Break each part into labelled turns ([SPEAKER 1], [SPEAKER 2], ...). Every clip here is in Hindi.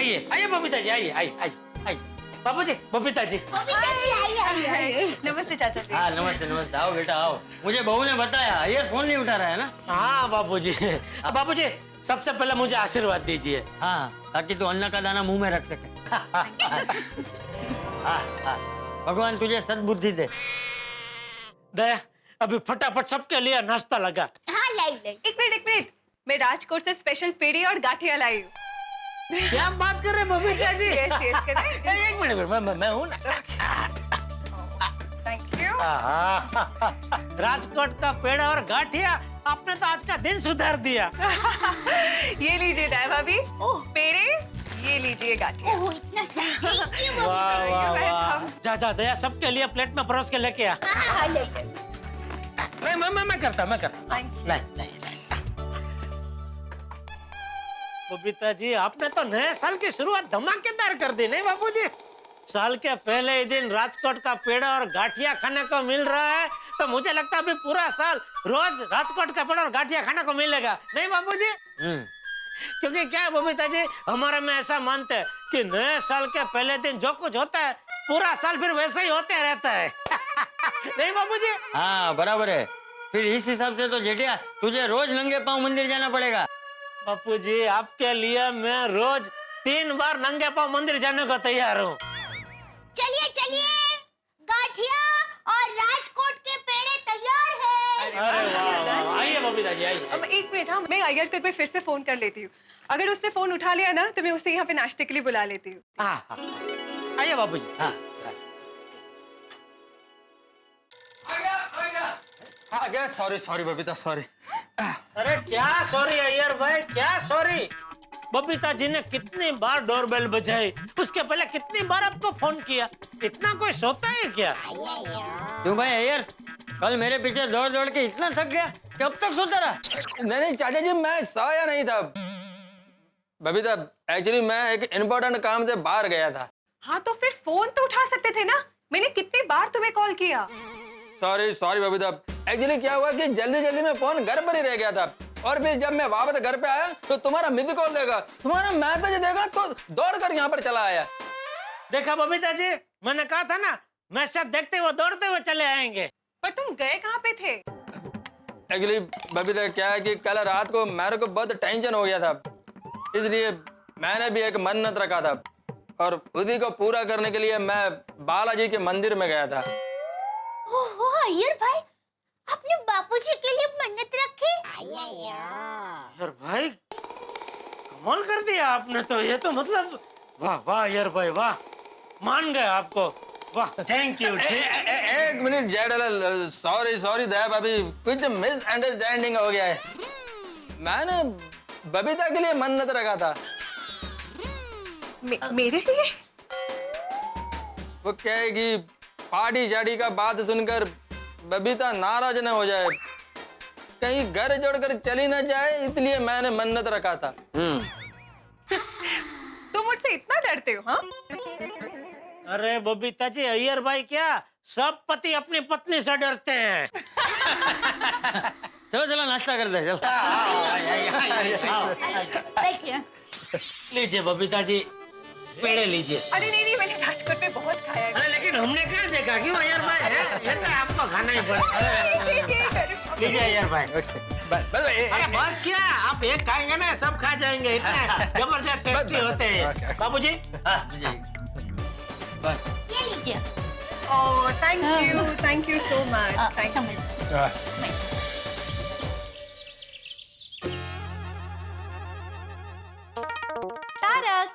[SPEAKER 1] आइए आइए बबीता जी, आइए आइए आइए आइए। बाबू जी, बबीता जी।
[SPEAKER 2] आइए। नमस्ते चाचा जी।
[SPEAKER 1] हाँ नमस्ते नमस्ते, आओ बेटा आओ। मुझे बहू ने बताया ईयरफोन नहीं उठा रहा है ना। हाँ बाबू जी। बाबू जी सबसे पहले मुझे आशीर्वाद दीजिए। हाँ, ताकि तू अन्न का दाना मुंह में रख सके। भगवान तुझे सद्बुद्धि दे। दया अभी फटाफट सबके लिए नाश्ता लगा।
[SPEAKER 3] हाँ लाई।
[SPEAKER 2] एक मिनट, मैं राजकोट से स्पेशल पेड़ी और गाठिया लाई हूँ।
[SPEAKER 1] क्या बात कर रहे हैं बबीता जी?
[SPEAKER 2] Yes, करें।
[SPEAKER 1] एक मिनट, मैं हूँ ना।
[SPEAKER 2] Thank you.
[SPEAKER 1] राजकोट का पेड़ा और गाठिया, आपने तो आज का दिन सुधार दिया।
[SPEAKER 2] ये लीजिए दाई भाभी, पेड़े, ये लीजिए गाठिया।
[SPEAKER 3] ओह इतना सही। थैंक यू
[SPEAKER 1] वाह
[SPEAKER 3] मम्मी।
[SPEAKER 1] वाह वाह। जा दया सबके लिए प्लेट में परोस के लेके आ।
[SPEAKER 3] हाँ ले।
[SPEAKER 1] मैं करता।
[SPEAKER 2] Thank you.
[SPEAKER 1] लाई। बबीता जी आपने तो नए साल की शुरुआत धमाकेदार कर दी नहीं बाबूजी? साल के पहले ही दिन राजकोट का पेड़ा और गाठिया खाने को मिल रहा है, तो मुझे लगता है अभी पूरा साल रोज राजकोट का पेड़ा और गाठिया खाने को मिलेगा नहीं बाबूजी? क्योंकि क्या है बबीता जी, हमारे में ऐसा मानते हैं कि नए साल के पहले दिन जो कुछ होता है पूरा साल फिर वैसे ही होते रहता है। नहीं बाबूजी? हाँ बराबर है। फिर इस हिसाब से तो जेठिया तुझे रोज नंगे पांव मंदिर जाना पड़ेगा। बापूजी आपके लिए मैं रोज 3 बार नंगे पांव मंदिर जाने को तैयार हूँ।
[SPEAKER 3] चलिए गाठिया और राजकोट के पेड़े तैयार हैं।
[SPEAKER 1] अरे वाह, आइए बबीता जी आइए।
[SPEAKER 2] अब एक मिनट, हाँ मैं अय्यर को एक बार फिर से फोन कर लेती हूँ। अगर उसने फोन उठा लिया ना तो मैं उसे यहाँ पे नाश्ते के लिए बुला लेती हूँ।
[SPEAKER 1] हाँ आइए बाबूजी। हाँ
[SPEAKER 4] आ गया। Sorry Babita, sorry.
[SPEAKER 1] अरे क्या सॉरी अय्यर भाई, क्या सॉरी? बबीता जी ने कितनी बार डोरबेल बजाई, उसके पहले कितनी बार आपको फोन किया, इतना कोई सोता है क्या? क्यों भाई अय्यर, कल मेरे पीछे दौड़ दौड़ के इतना थक गया, कब तक सोता रहा?
[SPEAKER 4] नहीं चाचा जी, मैं सोया नहीं था बबीता। एक्चुअली मैं एक इम्पोर्टेंट काम से बाहर गया था।
[SPEAKER 2] हाँ तो फिर फोन तो उठा सकते थे ना, मैंने कितनी बार तुम्हें कॉल किया।
[SPEAKER 4] सॉरी बबीता। एक्चुअली क्या हुआ कि जल्दी में फोन घर पर ही रह गया था, और फिर जब मैं वापस घर पे आया तो तुम्हारा मिस कॉल देखा, तुम्हारा मैसेज देखा तो दौड़कर यहाँ पर चला आया।
[SPEAKER 1] देखा बबीता जी, मैंने कहा था ना, मैसेज देखते हुए दौड़ते हुए चले आएंगे।
[SPEAKER 2] पर तुम गए कहाँ पे थे?
[SPEAKER 4] एक्चुअली बबीता क्या है कि कल रात को मेरे को बहुत टेंशन हो गया था, इसलिए मैंने भी एक मन्नत रखा था, और उसी को पूरा करने के लिए मैं बालाजी के मंदिर में गया था।
[SPEAKER 3] ओहो अय्यर भाई, आपने बापूजी के लिए मन्नत रखी?
[SPEAKER 1] यार भाई कमाल कर दिया आपने तो, ये तो मतलब वाह वाह यार भाई वाह, मान गए आपको, वाह थैंक यू।
[SPEAKER 4] एक मिनट जयडल, सॉरी दया भाभी, कुछ मिसअंडरस्टैंडिंग हो गया है। मैंने बबीता के लिए मन्नत रखा था।
[SPEAKER 2] मेरे लिए?
[SPEAKER 4] वो क्या है कि पार्टी शाड़ी का बात सुनकर बबीता नाराज न हो जाए, कहीं घर जोड़कर चली न जाए, इसलिए मैंने मन्नत रखा था।
[SPEAKER 2] तुम मुझसे इतना डरते हो? हाँ
[SPEAKER 1] अरे बबीता जी, अय्यर भाई क्या सब पति अपनी पत्नी से डरते हैं। चलो नाश्ता करते हैं,
[SPEAKER 3] बैठिए।
[SPEAKER 1] लीजिए बबीता जी, पेड़े लीजिए।
[SPEAKER 2] अरे नहीं मैंने राजकोट में बहुत खाया है।
[SPEAKER 1] अरे लेकिन हमने क्या देखा कि अय्यर भाई है, ये तो आपको खाना ही पड़ेगा। लीजिए अय्यर भाई। अरे बस क्या, आप एक खाएंगे ना सब खा जाएंगे, इतने जबरदस्त टेस्टी होते हैं। बाबूजी
[SPEAKER 3] ये लीजिए।
[SPEAKER 2] Oh thank you so much.
[SPEAKER 5] Tarak,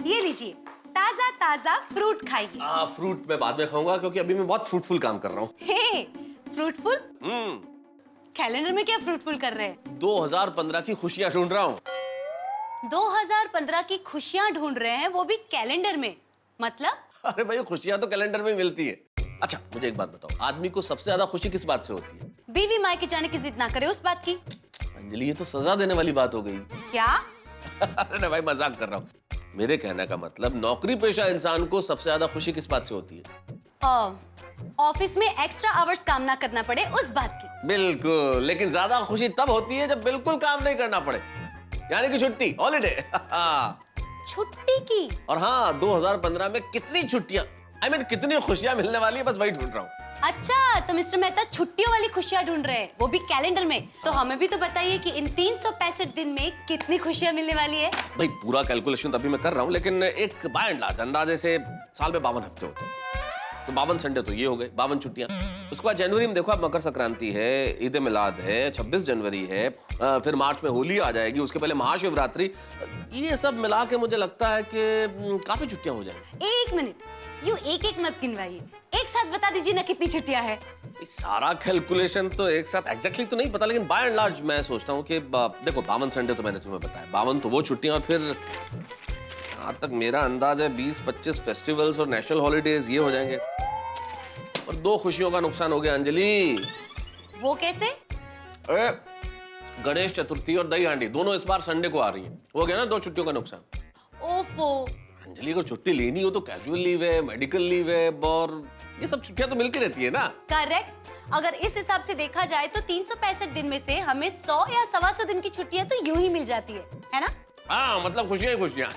[SPEAKER 5] ये लीजिए, ताजा फ्रूट खाइए।
[SPEAKER 6] फ्रूट मैं बाद में खाऊंगा, क्योंकि अभी मैं बहुत फ्रूटफुल काम कर रहा हूँ।
[SPEAKER 5] हे, फ्रूटफुल? कैलेंडर में क्या फ्रूटफुल कर रहे हैं?
[SPEAKER 6] 2015 की खुशियाँ ढूंढ रहा हूँ।
[SPEAKER 5] 2015 की खुशियाँ ढूंढ रहे हैं, वो भी कैलेंडर में? मतलब?
[SPEAKER 6] अरे भाई, खुशियाँ तो कैलेंडर में मिलती है। अच्छा मुझे एक बात बताओ, आदमी को सबसे ज्यादा खुशी किस बात से होती है?
[SPEAKER 5] बीवी मायके जाने की जिद ना करे उस बात की।
[SPEAKER 6] अंजलि, ये तो सजा देने वाली बात हो गई।
[SPEAKER 5] क्या?
[SPEAKER 6] अरे भाई, मजाक कर रहा हूँ। मेरे कहने का मतलब, नौकरी पेशा इंसान को सबसे ज्यादा खुशी किस बात से होती है?
[SPEAKER 5] ऑफिस में एक्स्ट्रा आवर्स काम ना करना पड़े उस बात की।
[SPEAKER 6] बिल्कुल, लेकिन ज्यादा खुशी तब होती है जब बिल्कुल काम नहीं करना पड़े, यानी कि छुट्टी, हॉलिडे।
[SPEAKER 5] छुट्टी की।
[SPEAKER 6] और हाँ, 2015 में कितनी छुट्टियां, I mean, कितनी खुशियां मिलने वाली है, बस वही ढूंढ रहा हूँ।
[SPEAKER 5] अच्छा, तो मिस्टर मेहता छुट्टियों वाली खुशियां ढूंढ रहे हैं, वो भी कैलेंडर में। तो हमें भी तो बताइए कि इन 365 दिन में कितनी खुशियां मिलने वाली है।
[SPEAKER 6] भाई पूरा कैलकुलेशन तभी मैं कर रहा हूँ, लेकिन एक बाय एंड लार्ज अंदाजे से साल में 52 हफ्ते होते हैं। तो 52 संडे तो ये हो गए, 52 छुट्टियां। उसके बाद जनवरी में देखो, अब मकर संक्रांति है, ईद ए मिलाद है, 26 जनवरी है, फिर मार्च में होली आ जाएगी, उसके पहले महाशिवरात्रि। ये सब मिला के मुझे लगता है कि काफी छुट्टियां हो जाएंगी।
[SPEAKER 5] एक मिनट, यूं एक एक मत गिनवाइए, एक साथ बता दीजिए ना कितनी छुट्टियां हैं।
[SPEAKER 6] सारा कैलकुलेशन तो एक साथ एग्जैक्टली तो नहीं पता, लेकिन बाय एंड लार्ज मैं सोचता हूँ कि देखो 52 संडे तो मैंने तुम्हें बताया, 52 तो वो छुट्टियां, और फिर यहाँ तक मेरा अंदाज है 20-25 फेस्टिवल्स और नेशनल हॉलीडेज ये हो जाएंगे। और 2 खुशियों का नुकसान हो गया अंजलि।
[SPEAKER 5] वो कैसे?
[SPEAKER 6] अरे गणेश चतुर्थी और दही हांडी दोनों इस बार संडे को आ रही है, हो गया ना 2 छुट्टियों का नुकसान।
[SPEAKER 5] ओफो।
[SPEAKER 6] अंजलि को छुट्टी लेनी हो तो कैजुअल लीव है, मेडिकल लीव है, और ये सब छुट्टियां तो मिलती रहती है ना।
[SPEAKER 5] करेक्ट। अगर इस हिसाब से देखा जाए तो 365 दिन में से हमें 100 या 125 दिन की छुट्टियां तो यूं ही मिल जाती है ना?
[SPEAKER 6] हाँ, मतलब खुशियां ही खुशियां।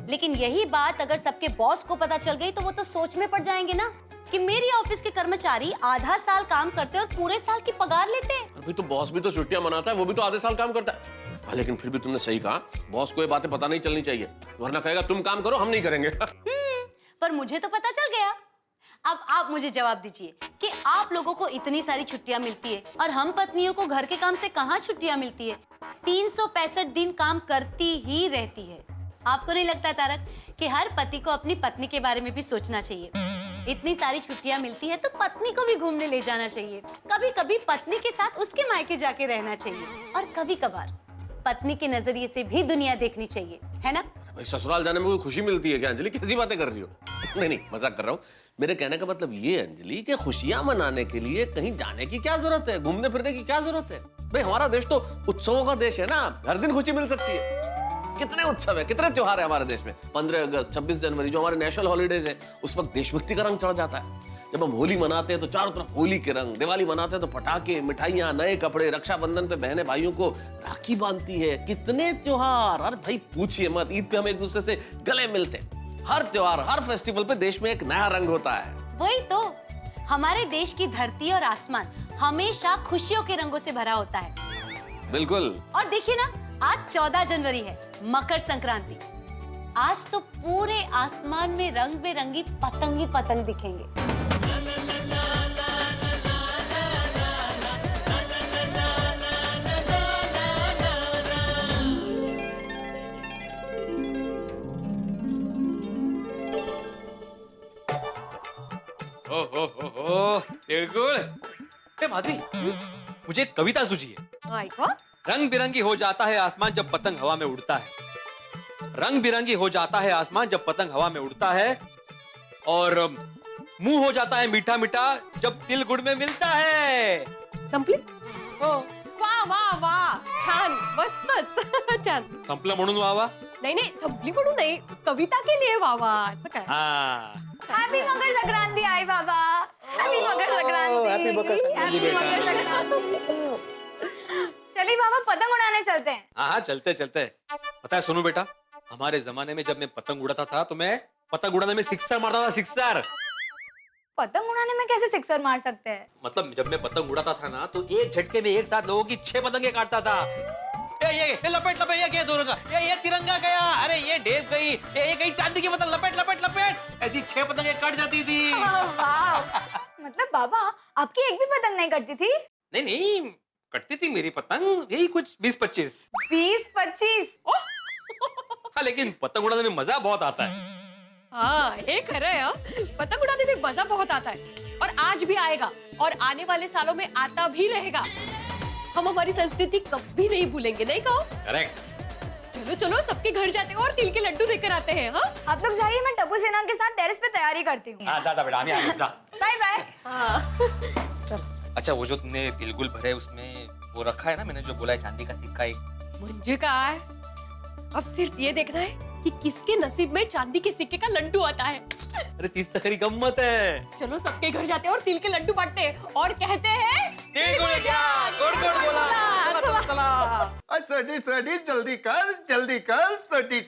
[SPEAKER 5] लेकिन यही बात अगर सबके बॉस को पता चल गई तो वो तो सोच में पड़ जाएंगे ना कि मेरी ऑफिस के कर्मचारी आधा साल काम करते हैं और पूरे साल की पगार लेते हैं।
[SPEAKER 6] अभी तो बॉस भी तो छुट्टियां मनाता है, वो भी तो आधे साल काम करता है। लेकिन फिर भी तुमने सही कहा, बॉस को ये बातें पता नहीं चलनी चाहिए, वरना कहेगा तुम काम करो, हम नहीं करेंगे।
[SPEAKER 5] पर मुझे तो पता चल गया। अब आप मुझे जवाब दीजिए कि आप लोगों को इतनी सारी छुट्टियां मिलती है और हम पत्नियों को घर के काम से कहाँ छुट्टियां मिलती है? 365 दिन काम करती ही रहती है। आपको नहीं लगता तारक कि हर पति को अपनी पत्नी के बारे में भी सोचना चाहिए? इतनी सारी छुट्टियां मिलती है तो पत्नी को भी घूमने ले जाना चाहिए, कभी कभी पत्नी के साथ उसके मायके जाके रहना चाहिए, और कभी कभार पत्नी के नजरिए से भी दुनिया देखनी चाहिए, है ना?
[SPEAKER 6] भाई ससुराल जाने में कोई खुशी मिलती है क्या अंजलि? कैसी बातें कर रही हो? नहीं, मजाक कर रहा हूँ। मेरे कहने का मतलब ये अंजलि कि खुशियां मनाने के लिए कहीं जाने की क्या जरूरत है, घूमने फिरने की क्या जरूरत है? भाई हमारा देश तो उत्सवों का देश है ना, हर दिन खुशी मिल सकती है। कितने उत्सव है, कितने त्योहार है हमारे देश में। 15 अगस्त, 26 जनवरी जो हमारे नेशनल हॉलीडेज है, उस वक्त देशभक्ति का रंग चढ़ जाता है। जब हम होली मनाते हैं तो चारों तरफ होली के रंग, दिवाली मनाते हैं तो पटाखे, मिठाइयां, नए कपड़े, रक्षाबंधन पे बहनें भाइयों को राखी बांधती है, कितने त्योहार। अरे भाई पूछिए मत, ईद पे हम एक दूसरे से गले मिलते हैं। हर त्योहार, हर फेस्टिवल पे देश में एक नया रंग होता है।
[SPEAKER 5] वही तो, हमारे देश की धरती और आसमान हमेशा खुशियों के रंगों से भरा होता है।
[SPEAKER 6] बिल्कुल।
[SPEAKER 5] और देखिए ना, आज 14 जनवरी है, मकर संक्रांति। आज तो पूरे आसमान में रंग बेरंगी पतंग ही पतंग दिखेंगे।
[SPEAKER 7] बिल्कुल। माधुरी, मुझे एक कविता सूझी है। रंग बिरंगी हो जाता है आसमान जब पतंग हवा में उड़ता है। रंग बिरंगी हो जाता है आसमान जब पतंग हवा में उड़ता है, और मुंह हो जाता है मीठा मीठा जब तिल गुड़ में मिलता है।
[SPEAKER 2] संपली?
[SPEAKER 8] वाह वाह वाह, छान, मस्तच. छान.
[SPEAKER 7] संपलं म्हणून वावा?
[SPEAKER 8] नाही नाही, संपली म्हणून नाही, कविता केली आहे वावा, असं काय.
[SPEAKER 7] हाँ।
[SPEAKER 8] हॅपी मकर संक्रांति आई बाबा. हॅपी मकर संक्रांति.
[SPEAKER 7] हैप्पी मकर संक्रांति बेटा.
[SPEAKER 8] चलिए बाबा, पतंग उड़ाने चलते हैं.
[SPEAKER 7] हाँ चलते चलते। पता है सोनू बेटा, हमारे जमाने में जब मैं पतंग उड़ाता था तो मैं पतंग उड़ाने में सिक्सर मारता था, सिक्सर।
[SPEAKER 8] पतंग उड़ाने में कैसे सिक्सर मार सकते हैं?
[SPEAKER 7] मतलब जब मैं पतंग उड़ाता था ना तो एक झटके में एक साथ लोगों की 6 पतंगे काटता था। ये लपेट लपेट, ये क्या दोनों का, ये तिरंगा गया, अरे ये डेब गई, ये गई चांदी की पतंग, लपेट लपेट लपेट, ऐसी 6 पतंगे कट जाती थी।
[SPEAKER 8] वाह, मतलब बाबा आपकी एक भी पतंग नहीं कटती थी?
[SPEAKER 7] नहीं नहीं, कटती थी मेरी पतंग, यही कुछ 20-25।
[SPEAKER 8] 20-25?
[SPEAKER 7] हाँ, लेकिन पतंग उड़ाने में मजा बहुत आता है।
[SPEAKER 8] हाँ, ये खरं है हाँ। पतंग उड़ाने में मजा बहुत आता है, और आज भी आएगा, और आने वाले सालों में आता भी रहेगा। हम हमारी संस्कृति कभी नहीं भूलेंगे, नहीं कहो?
[SPEAKER 7] करेक्ट।
[SPEAKER 8] चलो चलो, सबके घर जाते हैं और तिल के लड्डू देकर आते हैं। हाँ, आप लोग जाइए, मैं टप्पू सेना के साथ टेरेस पे तैयारी करती हूँ।
[SPEAKER 7] हाँ, जा बेटा, आने आने जा।
[SPEAKER 8] Bye bye.
[SPEAKER 7] अच्छा, वो जो तुमने तिलगुल भरे उसमें वो रखा है ना, मैंने जो बोला है चांदी का सिक्का एक।
[SPEAKER 8] मुझे कहा है, अब सिर्फ ये देखना है कि किसके नसीब में चांदी के सिक्के का लड्डू आता है।
[SPEAKER 7] अरे 30 तक गम्मत है।
[SPEAKER 8] चलो, सबके घर जाते हैं और तिल के लड्डू बांटते हैं और कहते हैं
[SPEAKER 7] तिल गुड़ क्या, गुड़ गुड़ बोला। चला चला चला।
[SPEAKER 9] सटी सटी जल्दी कर सटी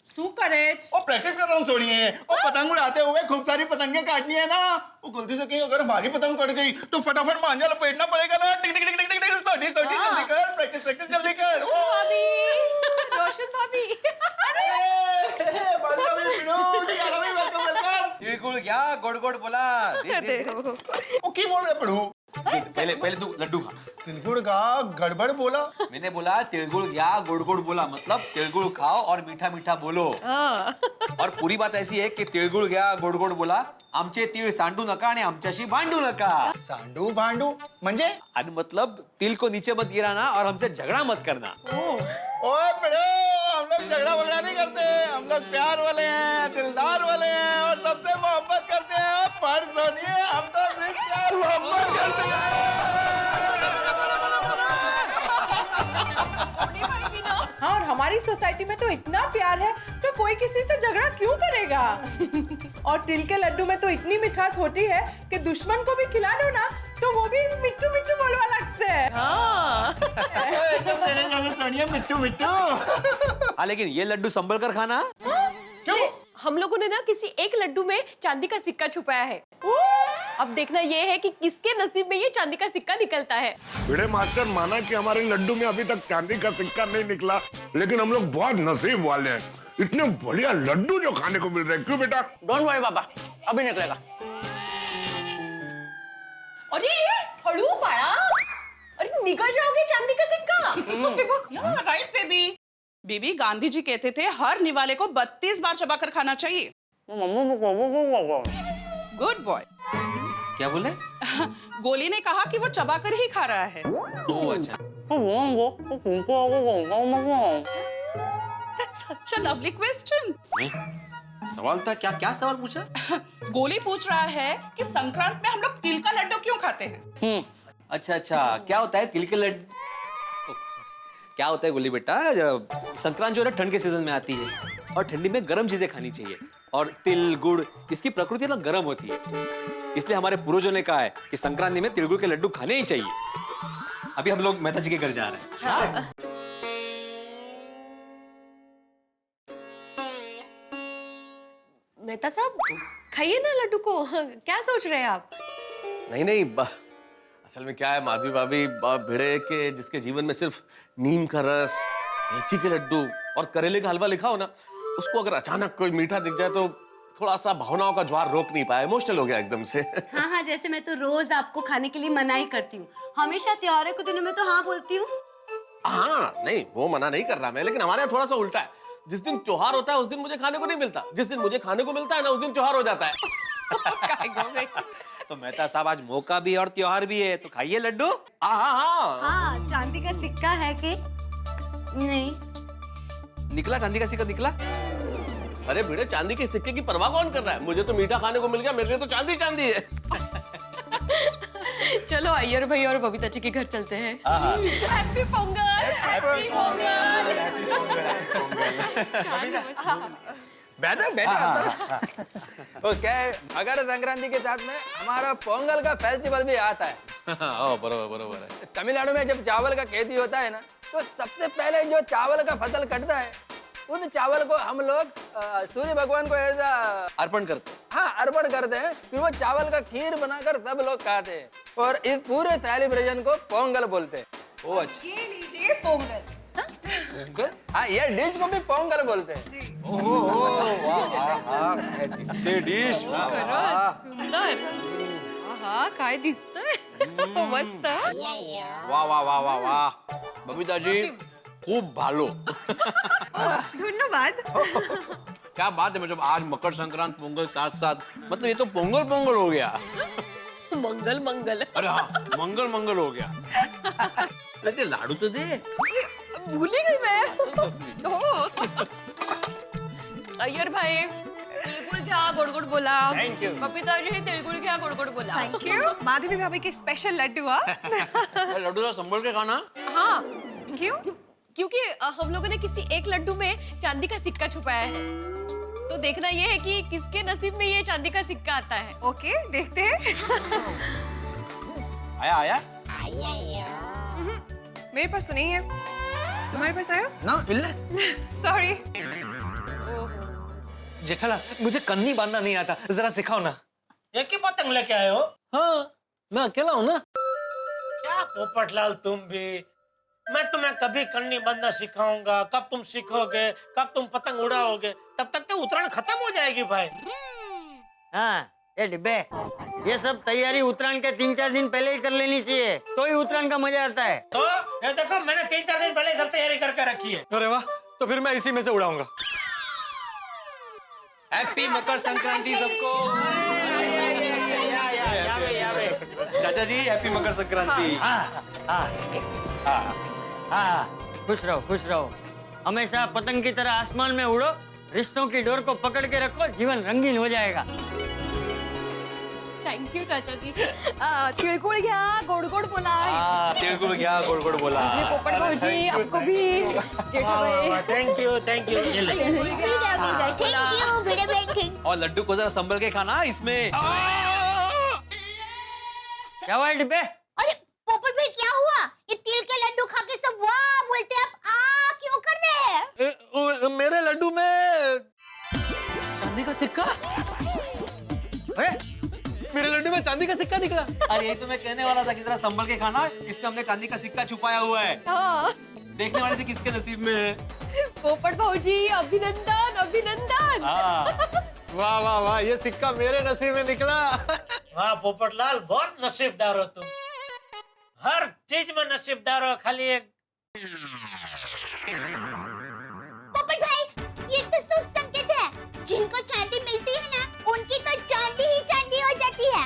[SPEAKER 10] શું કરે છે?
[SPEAKER 9] ओ प्रैक्टिस कर रहा हूँ सोनिए। ओ पतंग उड़ाते हुए खूब सारी पतंगें काटनी है ना। वो गलती से कहीं अगर हमारी पतंग कट गई तो फटाफट मांझा लपेटना पड़ेगा ना। टिक टिक टिक टिक टिक सटी सटी जल्दी कर, प्रैक्टिस जल्दी कर। ओ
[SPEAKER 8] भाभी, रोशन भाभी।
[SPEAKER 7] तिळगुळ घ्या गोड गोड बोला
[SPEAKER 9] ओ की बोल रहे पढ़ू?
[SPEAKER 7] पहले पहले तू लड्डू खा
[SPEAKER 9] तिलगुड़ का गड़बड़ बोला।
[SPEAKER 7] मैंने बोला तिळगुळ घ्या गोड गोड बोला मतलब तिळगुळ खाओ और मीठा मीठा बोलो और पूरी बात ऐसी है कि तिळगुळ घ्या गोड गोड बोला आमचे तीळ सांडू नका आणि आमच्याशी भांडू नका
[SPEAKER 9] सांडू भांडू म्हणजे?
[SPEAKER 7] आणि मतलब तिल को नीचे मत गिराना और हमसे झगड़ा मत करना
[SPEAKER 9] ओए पढ़ो, हम लोग झगड़ा वगड़ा नहीं करते। हम लोग प्यार वाले हैं, दिलदार वाले हैं और सबसे मोहब्बत करते हैं। पर सोनिए हम तो सिर्फ प्यार मोहब्बत करते हैं।
[SPEAKER 10] हाँ, और हमारी सोसाइटी में तो इतना प्यार है तो कोई किसी से झगड़ा क्यों करेगा? और तिल के लड्डू में तो इतनी मिठास होती है कि दुश्मन को भी खिला दो ना तो वो भी मिट्टू मिट्टू बोलो अलग से।
[SPEAKER 9] एकदम तेरे जैसे सोनिया मिट्टू मिट्टू।
[SPEAKER 7] हाँ लेकिन ये लड्डू संभल कर खाना
[SPEAKER 9] क्यों?
[SPEAKER 8] हम लोगों ने ना किसी एक लड्डू में चांदी का सिक्का छुपाया है। अब देखना ये है कि किसके नसीब में ये चांदी का सिक्का निकलता है।
[SPEAKER 11] भिड़े मास्टर, माना कि हमारे लड्डू में अभी तक चांदी का सिक्का नहीं निकला, लेकिन हम लोग बहुत नसीब वाले हैं। इतने बढ़िया लड्डू जो खाने को मिल रहे हैं। क्यों बेटा?
[SPEAKER 4] डोंट वरी पापा, अभी निकलेगा।
[SPEAKER 8] अरे हड़ू पाड़ा, अरे निकल जाओगे चांदी का सिक्का।
[SPEAKER 10] Right baby. Baby Gandhi ji कहते थे हर निवाले को 32 बार चबाकर खाना चाहिए। Good boy.
[SPEAKER 7] क्या बोले?
[SPEAKER 10] गोली ने कहा कि वो चबाकर ही खा रहा है।
[SPEAKER 7] ओह अच्छा
[SPEAKER 10] That's such a lovely question.
[SPEAKER 7] सवाल था क्या क्या सवाल पूछा?
[SPEAKER 10] गोली पूछ रहा है कि संक्रांत में हम लोग तिल का लड्डू क्यों खाते हैं?
[SPEAKER 7] अच्छा अच्छा क्या होता है तिल के लड्डू? क्या होता है गोली बेटा, संक्रांत जो है ठंड के सीजन में आती है और ठंडी में गर्म चीजें खानी चाहिए और तिल गुड़ इसकी प्रकृति ना गर्म होती है, इसलिए हमारे पूर्वजों ने कहा है कि संक्रांति में तिल गुड़ के लड्डू खाने ही चाहिए। अभी हम लोग मेहता जी के घर जा रहे हैं।
[SPEAKER 8] मेहता साहब खाइए ना लड्डू को, क्या सोच रहे हैं आप?
[SPEAKER 6] नहीं नहीं असल में क्या है माधवी भाभी, भिड़े के जिसके जीवन में सिर्फ नीम का रस, मेथी के लड्डू और करेले का हलवा लिखा हो ना, उसको अगर अचानक कोई मीठा दिख जाए तो थोड़ा सा भावनाओं का ज्वार रोक नहीं पाया, इमोशनल हो गया एकदम से।
[SPEAKER 5] हाँ हाँ, जैसे मैं तो रोज आपको खाने के लिए मना ही करती हूँ, हमेशा त्योहारों के दिनों में तो हाँ बोलती हूँ।
[SPEAKER 6] हाँ नहीं वो मना नहीं कर रहा मैं, लेकिन हमारे यहाँ थोड़ा सा उल्टा है। जिस दिन त्योहार होता है उस दिन मुझे खाने को नहीं मिलता, जिस दिन मुझे खाने को मिलता है ना उस दिन त्योहार हो जाता है।
[SPEAKER 7] तो मेहता साहब आज मौका भी और त्योहार भी है तो खाइए लड्डू।
[SPEAKER 5] हाँ, चांदी का सिक्का है कि नहीं?
[SPEAKER 7] निकला चांदी का सिक्का निकला।
[SPEAKER 6] अरे भिड़े चांदी के सिक्के की परवाह कौन कर रहा है, मुझे तो मीठा खाने को मिल गया, मेरे लिए तो चांदी चांदी है।
[SPEAKER 8] चलो अय्यर भाई और बबीता जी के घर चलते हैं। Happy Pongal, happy Pongal.
[SPEAKER 4] बैठो बैठो। तो क्या है, मकर संक्रांति के साथ में हमारा पोंगल का फेस्टिवल भी आता है।
[SPEAKER 6] बरोबर बरोबर है।
[SPEAKER 4] तमिलनाडु में जब चावल का खेती होता है ना, तो सबसे पहले जो चावल का फसल कटता है उस चावल को हम लोग सूर्य भगवान को ऐसा
[SPEAKER 7] अर्पण करते हैं।
[SPEAKER 4] हाँ अर्पण करते हैं, फिर वो चावल का खीर बनाकर सब लोग खाते हैं और इस पूरे सेलिब्रेशन को पोंगल बोलते हैं।
[SPEAKER 7] ओ अच्छा,
[SPEAKER 2] ये लीजिए पोंगल।
[SPEAKER 4] हाँ ये डिश को भी पोंगल बोलते हैं।
[SPEAKER 7] डिश
[SPEAKER 8] सुंदर, हाँ काय दिसतंय, मस्त।
[SPEAKER 7] वाह वाह वाह वाह वाह, बबीता जी खूब भालो।
[SPEAKER 2] धन्यवाद।
[SPEAKER 7] क्या बात है, मतलब आज मकर संक्रांत पोंगल साथ साथ, मतलब ये तो पोंगल पोंगल हो गया।
[SPEAKER 8] मंगल मंगल।
[SPEAKER 7] अरे हाँ मंगल मंगल हो गया। लेते लाडू तो दे।
[SPEAKER 8] भूल ही गई मैं। अय्यर भाई तिलगुड़ घ्या गोड गोड बोला।
[SPEAKER 4] Thank you.
[SPEAKER 8] बबीता जी तिलगुड़ घ्या गोड गोड बोला।
[SPEAKER 2] Thank you. माधवी भाभी की स्पेशल लड्डू। हाँ
[SPEAKER 7] लड्डू तो संभल के खाना।
[SPEAKER 8] हाँ
[SPEAKER 2] क्यों?
[SPEAKER 8] क्योंकि हम लोगों ने किसी एक लड्डू में चांदी का सिक्का छुपाया है, तो देखना ये है कि किसके नसीब में ये चांदी का सिक्का आता है।
[SPEAKER 2] ओके देखते हैं।
[SPEAKER 7] आया आया।
[SPEAKER 2] मेरे पास तो नहीं है, तुम्हारे पास आया?
[SPEAKER 7] ना इल्ले
[SPEAKER 2] सॉरी।
[SPEAKER 7] जेठालाल, मुझे कन्नी बांधना नहीं आता, जरा सिखाओ ना।
[SPEAKER 1] एक ही पतंग लेके आए हो?
[SPEAKER 7] हाँ, मैं अकेला हूँ ना।
[SPEAKER 1] क्या पोपटलाल तुम भी, मैं तुम्हें कभी कन्नी बांधना सिखाऊंगा, कब तुम सीखोगे, कब तुम पतंग उड़ाओगे, तब तक तो उत्तरायण खत्म हो जाएगी भाई।
[SPEAKER 12] हाँ ये डिब्बे, ये सब तैयारी उत्तरायण के 3-4 दिन पहले ही कर लेनी चाहिए, तो ही उत्तरायण का मजा आता है।
[SPEAKER 1] तो ये देखो, मैंने 3-4 दिन पहले सब तैयारी करके रखी है।
[SPEAKER 7] अरे वाह, तो फिर मैं इसी में से उड़ाऊंगा। हैप्पी मकर संक्रांति सबको। चाचा जी, हैप्पी मकर संक्रांति।
[SPEAKER 12] खुश रहो, खुश रहो। हमेशा पतंग की तरह आसमान में उड़ो, रिश्तों की डोर को पकड़ के रखो, जीवन रंगीन हो जाएगा।
[SPEAKER 8] थैंक यू चाचा जी। तिळगुळ घ्या, गोड गोड बोला।
[SPEAKER 7] तिळगुळ घ्या, गोड गोड बोला।
[SPEAKER 8] पोपट भाऊजी, आपको भी। Jethabhai,
[SPEAKER 1] thank you, thank you.
[SPEAKER 3] Thank you Bhide बहन।
[SPEAKER 7] और लड्डू को जरा संभल के खाना इसमें।
[SPEAKER 12] क्या हुआ डिब्बे?
[SPEAKER 3] अरे पोपट भाई, क्या हुआ? ये तिल के लड्डू खा के सब वाह बोलते हैं, आप आ क्यों कर रहे हैं?
[SPEAKER 7] मेरे लड्डू में चांदी का सिक्का।
[SPEAKER 12] अरे
[SPEAKER 7] मेरे लड्डू में चांदी का सिक्का निकला। अरे यही तो मैं कहने वाला था कि जरा संभल के खाना, इसमें हमने चांदी का सिक्का छुपाया हुआ है।
[SPEAKER 8] हाँ।
[SPEAKER 7] देखने वाले थे किसके नसीब में है।
[SPEAKER 8] पोपट भाऊजी, अभिनंदन, अभिनंदन।
[SPEAKER 7] वाह वाह वाह, ये सिक्का मेरे नसीब में निकला।
[SPEAKER 1] वाह पोपटलाल, बहुत नसीबदार हो तुम, हर चीज में नसीबदार हो, खाली एक।
[SPEAKER 3] पोपट भाई, ये तो शुभ संकेत है। जिनको चांदी मिलती है ना, उनकी तो चांदी ही चांदी हो जाती है।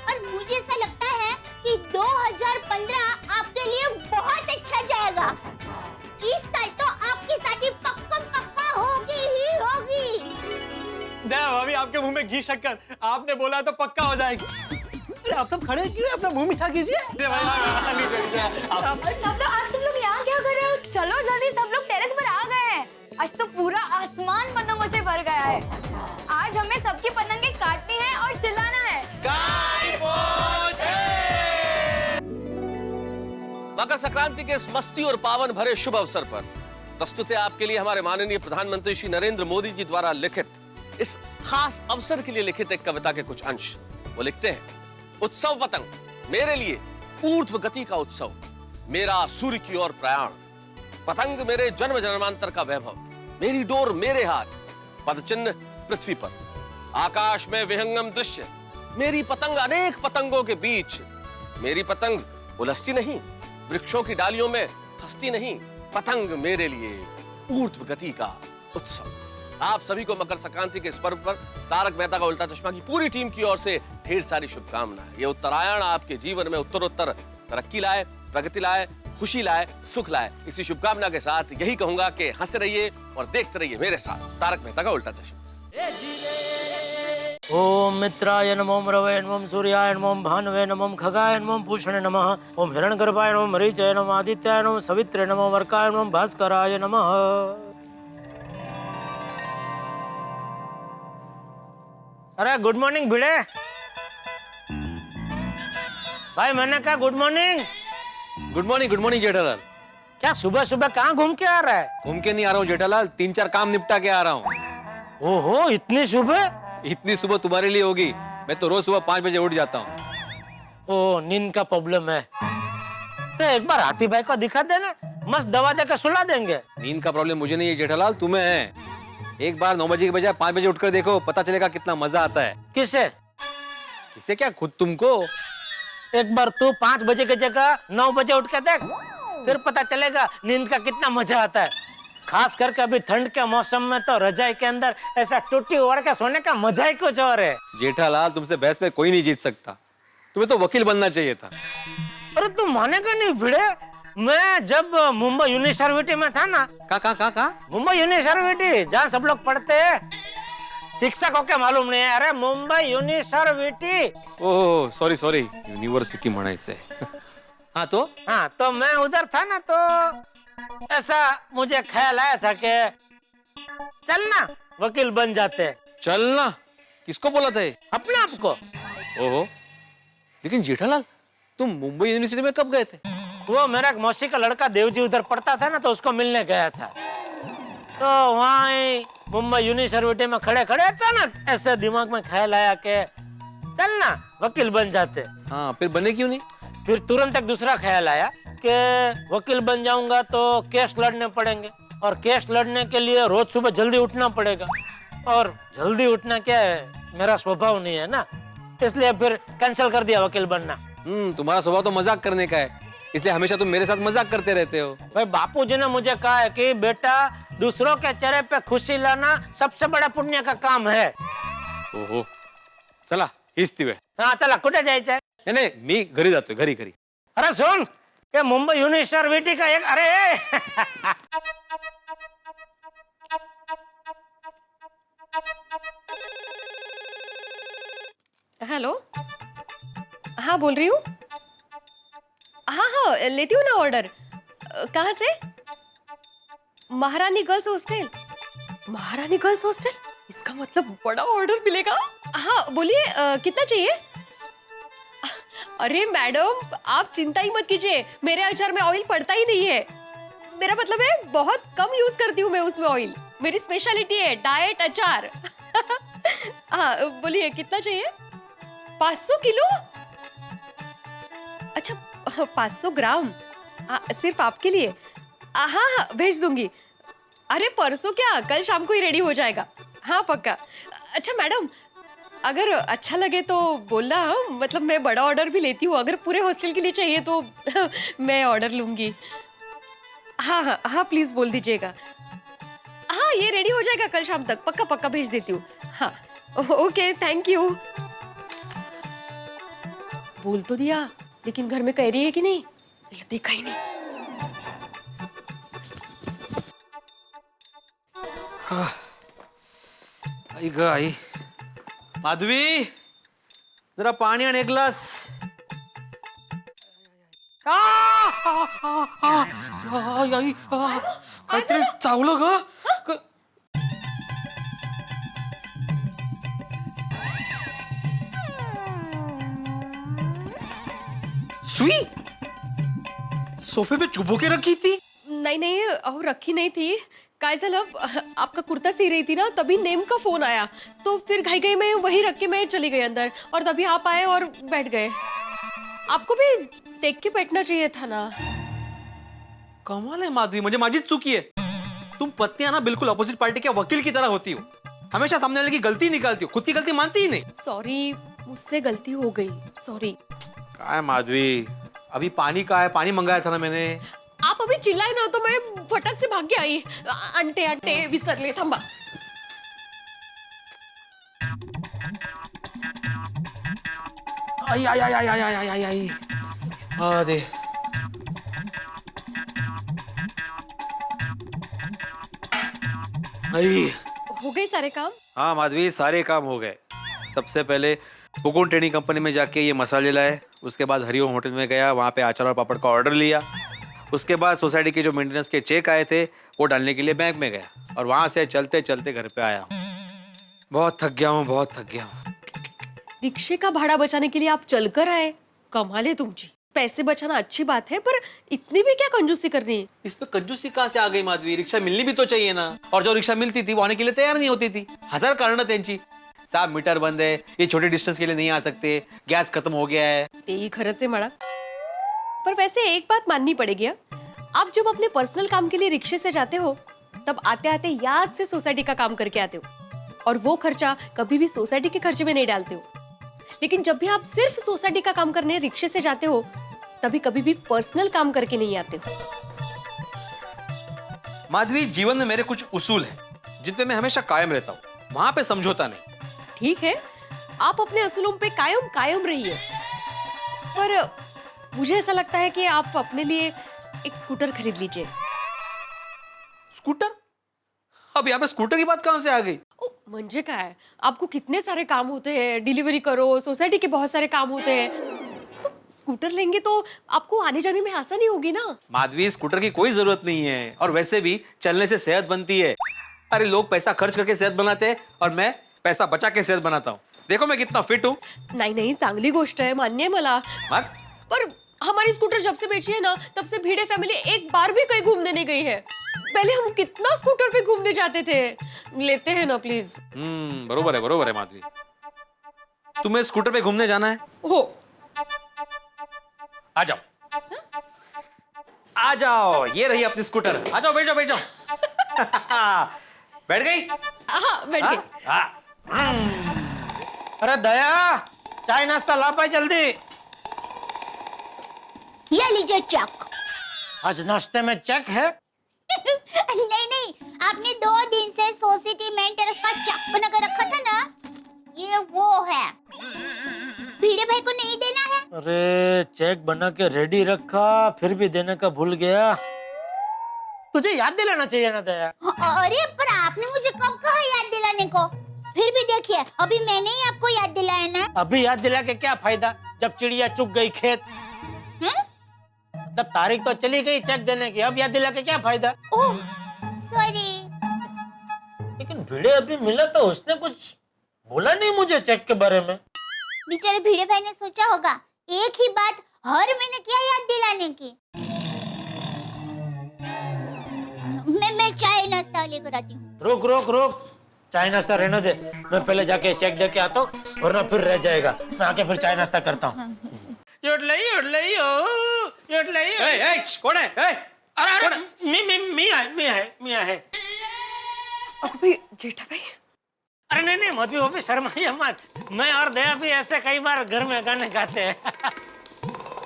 [SPEAKER 3] और मुझे ऐसा लगता है कि 2015 आपके लिए बहुत अच्छा जाएगा। इस साल तो आपकी शादी पक्का होगी ही होगी।
[SPEAKER 7] भाभी, आपके मुंह में घी शक्कर, आपने बोला तो पक्का हो जाएगी। अरे आप सब खड़े क्यों? अपना मुंह मीठा कीजिए।
[SPEAKER 5] आप सब लोग यहाँ क्या कर रहे हो? चलो जल्दी, सब लोग टेरेस पर आ गए हैं। आज तो पूरा आसमान पतंगों से भर गया है। आज हमें सबकी पतंगे काटनी है और चिल्लाना है।
[SPEAKER 6] मकर संक्रांति के इस मस्ती और पावन भरे शुभ अवसर पर प्रस्तुत है आपके लिए हमारे माननीय प्रधानमंत्री श्री नरेंद्र मोदी जी द्वारा लिखित, इस खास अवसर के लिए लिखित एक कविता के कुछ अंश। वो लिखते हैं, उत्सव पतंग मेरे लिए ऊर्ध्व गति का उत्सव, मेरा सूर्य की ओर प्रयाण। पतंग मेरे जन्म जन्मांतर का वैभव, मेरी डोर मेरे हाथ, पदचिन्ह पृथ्वी पर। आकाश में विहंगम दृश्य, मेरी पतंग अनेक पतंगों के बीच। मेरी पतंग उलझती नहीं, वृक्षों की डालियों में फंसती नहीं। पतंग मेरे लिए ऊर्ध्व गति का उत्सव। आप सभी को मकर संक्रांति के इस पर्व पर तारक मेहता का उल्टा चश्मा की पूरी टीम की ओर से ढेर सारी शुभकामनाएं। ये उत्तरायण आपके जीवन में उत्तरोत्तर तरक्की लाए, प्रगति लाए, खुशी लाए, सुख लाए। इसी शुभकामना के साथ यही कहूंगा कि हंसते रहिए और देखते रहिए मेरे साथ तारक मेहता का उल्टा चश्मा।
[SPEAKER 1] ओम मित्राय नमो रवये नमो सूर्याय नमो भानवे नमो खगाय नमो पूषणे नमः। ओम हिरण्यगर्भाय नमो मरीचाय नमो आदित्याय नमो सवित्रे नमो वर्काय नमो भास्कराय नमः। अरे गुड मॉर्निंग भिड़े भाई, मैंने कहा good morning.
[SPEAKER 7] Good morning Jethalal.
[SPEAKER 1] क्या सुबह सुबह कहाँ घूम के आ रहा है?
[SPEAKER 7] घूम के नहीं आ रहा हूँ जेठालाल, 3-4 काम निपटा के आ रहा हूँ।
[SPEAKER 1] ओहो, इतनी सुबह?
[SPEAKER 7] इतनी सुबह तुम्हारे लिए होगी, मैं तो रोज सुबह 5 बजे उठ जाता हूँ।
[SPEAKER 1] ओ, नींद का प्रॉब्लम है तो एक बार हाथी भाई को दिखा देना, मस्त दवा देकर सुला देंगे।
[SPEAKER 7] नींद का प्रॉब्लम मुझे नहीं है जेठालाल, तुम्हें है। एक बार 9 बजे के बजाय 5 बजे उठकर देखो, पता चलेगा कितना मजा आता है।
[SPEAKER 1] किसे?
[SPEAKER 7] किसे क्या, खुद तुमको।
[SPEAKER 1] एक बार तू 5 बजे की जगह 9 बजे उठ के देख, फिर पता चलेगा नींद का कितना मजा आता है। खास करके अभी ठंड के मौसम में तो रजाई के अंदर ऐसा टूटी ओढ़ के सोने का मजा ही कुछ और है।
[SPEAKER 7] जेठालाल, तुमसे बहस में कोई नहीं जीत सकता, तुम्हें तो वकील बनना चाहिए था।
[SPEAKER 1] अरे तू मानेगा नहीं भिड़े, मैं जब मुंबई यूनिवर्सिटी में था ना।
[SPEAKER 7] कहाँ?
[SPEAKER 1] मुंबई यूनिवर्सिटी, जहाँ सब लोग पढ़ते हैं। शिक्षकों के मालूम नहीं है। अरे Mumbai university.
[SPEAKER 7] Oh sorry, university म्हणायचंय। हाँ
[SPEAKER 1] तो मैं उधर था ना, तो ऐसा मुझे ख्याल आया था कि चलना वकील बन जाते।
[SPEAKER 7] चलना? किसको बोला था?
[SPEAKER 1] अपने आप को।
[SPEAKER 7] ओहो, लेकिन जेठालाल तुम मुंबई यूनिवर्सिटी में कब गए थे?
[SPEAKER 1] वो मेरा एक मौसी का लड़का देवजी उधर पढ़ता था ना, तो उसको मिलने गया था। तो वहाँ ही मुंबई यूनिवर्सिटी में खड़े खड़े अचानक ऐसे दिमाग में ख्याल आया कि चल ना वकील बन जाते।
[SPEAKER 7] हाँ, फिर बने क्यों नहीं?
[SPEAKER 1] फिर तुरंत एक दूसरा ख्याल आया कि वकील बन जाऊंगा तो केस लड़ने पड़ेंगे, और केस लड़ने के लिए रोज सुबह जल्दी उठना पड़ेगा, और जल्दी उठना क्या है, मेरा स्वभाव नहीं है ना, इसलिए फिर कैंसिल कर दिया वकील बनना।
[SPEAKER 7] तुम्हारा स्वभाव तो मजाक करने का है, इसलिए हमेशा तुम मेरे साथ मजाक करते रहते हो।
[SPEAKER 1] भाई बापूजी ने मुझे कहा है कि बेटा दूसरों के चेहरे पे खुशी लाना सबसे बड़ा पुण्य का काम है।
[SPEAKER 7] ओहो, चला हिस्ती वे.
[SPEAKER 1] हाँ चला, कुठे जायचंय?
[SPEAKER 7] नाही मी घरी जातोय, घरी घरी.
[SPEAKER 1] अरे सुन, ये मुंबई यूनिवर्सिटी का एक, अरे
[SPEAKER 8] हेलो, हाँ बोल रही हूँ। हाँ हाँ लेती हूँ ना ऑर्डर। कहाँ से? महारानी गर्ल्स हॉस्टल। महारानी गर्ल्स हॉस्टल, इसका मतलब बड़ा ऑर्डर मिलेगा। हाँ बोलिए, कितना चाहिए? अरे मैडम आप चिंता ही मत कीजिए, मेरे अचार में ऑयल पड़ता ही नहीं है। मेरा मतलब है बहुत कम यूज करती हूँ मैं उसमें ऑयल, मेरी स्पेशलिटी है डाइट अचार। हाँ बोलिए कितना चाहिए? 500 किलो? अच्छा 500 ग्राम, सिर्फ आपके लिए? हाँ हाँ भेज दूंगी। अरे परसों क्या, कल शाम को ही रेडी हो जाएगा। हाँ पक्का। अच्छा मैडम, अगर अच्छा लगे तो बोलना, मतलब मैं बड़ा ऑर्डर भी लेती हूँ, अगर पूरे हॉस्टल के लिए चाहिए तो मैं ऑर्डर लूंगी। हाँ हाँ हाँ प्लीज बोल दीजिएगा। हाँ ये रेडी हो जाएगा कल शाम तक, पक्का पक्का भेज देती हूँ। हाँ ओके थैंक यू। बोल तो दिया, लेकिन घर में कह रही है कि नहीं? देखा ही नहीं।
[SPEAKER 7] आई ग आई. माधवी, जरा पाणी आणि एक ग्लास. काहीतरी चावलं ग. सुई सोफे पे चुभो के रखी थी?
[SPEAKER 8] नहीं नहीं और रखी नहीं थी। काय झालं, आपका कुर्ता सी रही थी ना, तभी नेम का फोन आया, तो फिर घाई गई मैं वही रख के मैं चली गई अंदर, और तभी आप आए और बैठ गए। आपको भी देख के बैठना चाहिए था ना।
[SPEAKER 7] कमाल है माधवी, म्हणजे माझीच चुकी है. तुम पत्नियां ना बिल्कुल अपोजिट पार्टी के वकील की तरह होती हो, हमेशा सामने वाले की गलती निकालती हो, खुद की गलती मानती ही नहीं.
[SPEAKER 8] सॉरी, मुझसे गलती हो गई, सॉरी।
[SPEAKER 7] काय माधवी, अभी पानी का है, पानी मंगाया था ना मैंने.
[SPEAKER 8] आप अभी चिल्लाए ना तो मैं फटक से भाग के आई। अंटे अंटे विसरले, थांबा।
[SPEAKER 7] आई आई आई आई आई आई आई आई. दे. आई.
[SPEAKER 8] हो गए सारे काम?
[SPEAKER 7] हाँ माधवी, सारे काम हो गए. सबसे पहले पुकुन ट्रेडिंग कंपनी में जाके ये मसाले लाए, उसके बाद हरिओम होटल में गया, वहाँ पे अचार और पापड़ का ऑर्डर लिया. उसके बाद सोसाइटी के जो मेंटेनेंस के चेक आए थे वो डालने के लिए बैंक में गया, और वहाँ से चलते चलते घर पे आया. बहुत थक गया हूँ, बहुत थक गया हूँ.
[SPEAKER 8] रिक्शे का भाड़ा बचाने के लिए आप चलकर आए, कमाल है तुमची। पैसे बचाना अच्छी बात है, पर इतनी भी क्या कंजूसी करनी है?
[SPEAKER 7] इसमें कंजूसी कहाँ से आ गई माधवी? रिक्शा मिलनी भी तो चाहिए ना, और जो रिक्शा मिलती थी वो आने के लिए तैयार नहीं होती थी. हजार कारण त्यांची. साहब मीटर बंद है, ये छोटे डिस्टेंस के लिए नहीं आ सकते, गैस खत्म हो गया है.
[SPEAKER 8] तेही खरंच आहे म्हणा. पर वैसे एक बात माननी पड़ेगी, आप जब अपने पर्सनल काम के लिए रिक्शे से जाते हो तब आते आते याद से सोसाइटी का काम करके आते हो, और वो खर्चा कभी भी सोसाइटी के खर्चे में नहीं डालते हो. लेकिन जब भी आप सिर्फ सोसाइटी का काम करने रिक्शे से जाते हो तभी कभी भी पर्सनल काम करके नहीं आते हो.
[SPEAKER 7] माधवी, जीवन में मेरे कुछ उसूल हैं जिन पे मैं हमेशा कायम रहता हूँ, वहां पे समझौता नहीं.
[SPEAKER 8] ठीक है, आप अपने असूलों पे कायम कायम रहिए, पर मुझे ऐसा लगता है कि आप अपने लिए एक स्कूटर खरीद लीजिए.
[SPEAKER 7] स्कूटर? अब यहाँ पे स्कूटर की बात कहाँ से आ गई?
[SPEAKER 8] ओ, म्हणजे काय, आपको कितने सारे काम होते हैं, डिलीवरी करो, सोसाइटी के बहुत सारे काम होते हैं, तो स्कूटर लेंगे तो आपको आने जाने में आसानी होगी ना.
[SPEAKER 7] माधवी, स्कूटर की कोई जरूरत नहीं है, और वैसे भी चलने से सेहत बनती है. अरे लोग पैसा खर्च करके सेहत बनाते हैं, और मैं पैसा बचा के सेहत बनाता हूँ. देखो मैं कितना फिट हूँ.
[SPEAKER 8] नहीं नहीं, चांगली गोष्ट आहे, मान्य आहे मला,
[SPEAKER 7] मग?
[SPEAKER 8] पर हमारी स्कूटर जब से बेची है ना, तब से भिड़े फैमिली एक बार भी कहीं घूमने नहीं गई है। पहले हम कितना स्कूटर पे घूमने जाते थे। लेते हैं ना प्लीज।
[SPEAKER 7] बरोबर है माधवी। तुम्हें स्कूटर पे घूमने जाना है?
[SPEAKER 8] हो।
[SPEAKER 7] आ जाओ, आ जाओ, ये रही अपनी स्कूटर। आ जाओ, बैठ जाओ, बैठ जाओ। बैठ गई?
[SPEAKER 8] हाँ, बैठ गई।
[SPEAKER 1] अरे दया, चाय नाश्ता ला पाए जल्दी।
[SPEAKER 3] ये लीजिए चेक।
[SPEAKER 1] आज नाश्ते में चेक है?
[SPEAKER 3] नहीं, आपने 2 दिन से सोसाइटी मेंटेनेंस का चेक बना कर रखा था ना, ये वो है। भिड़े भाई को नहीं देना है।
[SPEAKER 1] अरे चेक बना के रेडी रखा, फिर भी देने का भूल गया। तुझे याद दिलाना चाहिए ना दया।
[SPEAKER 3] अरे पर आपने मुझे कब कहा याद दिलाने को? फिर भी देखिए, अभी मैंने ही आपको याद दिलाया ना।
[SPEAKER 1] अभी याद दिला के क्या फायदा, जब चिड़िया चुग गई खेत। तब तारीख तो चली गई चेक देने की, अब याद दिला के क्या फायदा।
[SPEAKER 3] Oh sorry.
[SPEAKER 1] लेकिन भिड़े अभी मिला तो उसने कुछ बोला नहीं मुझे चेक के बारे में।
[SPEAKER 3] बेचारे भिड़े भाई ने सोचा होगा एक ही बात हर महीने क्या याद दिलाने की। मैं चाय नाश्ता लेकर आती हूँ।
[SPEAKER 1] रुक, चाय नाश्ता रहने दे, मैं पहले जाके चेक दे के आता हूँ, वरना फिर रह जाएगा। मैं आके फिर चाय नाश्ता करता हूँ।
[SPEAKER 7] कौन है?
[SPEAKER 1] अरे मियां है।
[SPEAKER 8] भाई जेठा भाई।
[SPEAKER 1] अरे नहीं मधु, वो भी शर्माइए मत। मैं और दया भी ऐसे कई बार घर में गाने गाते हैं।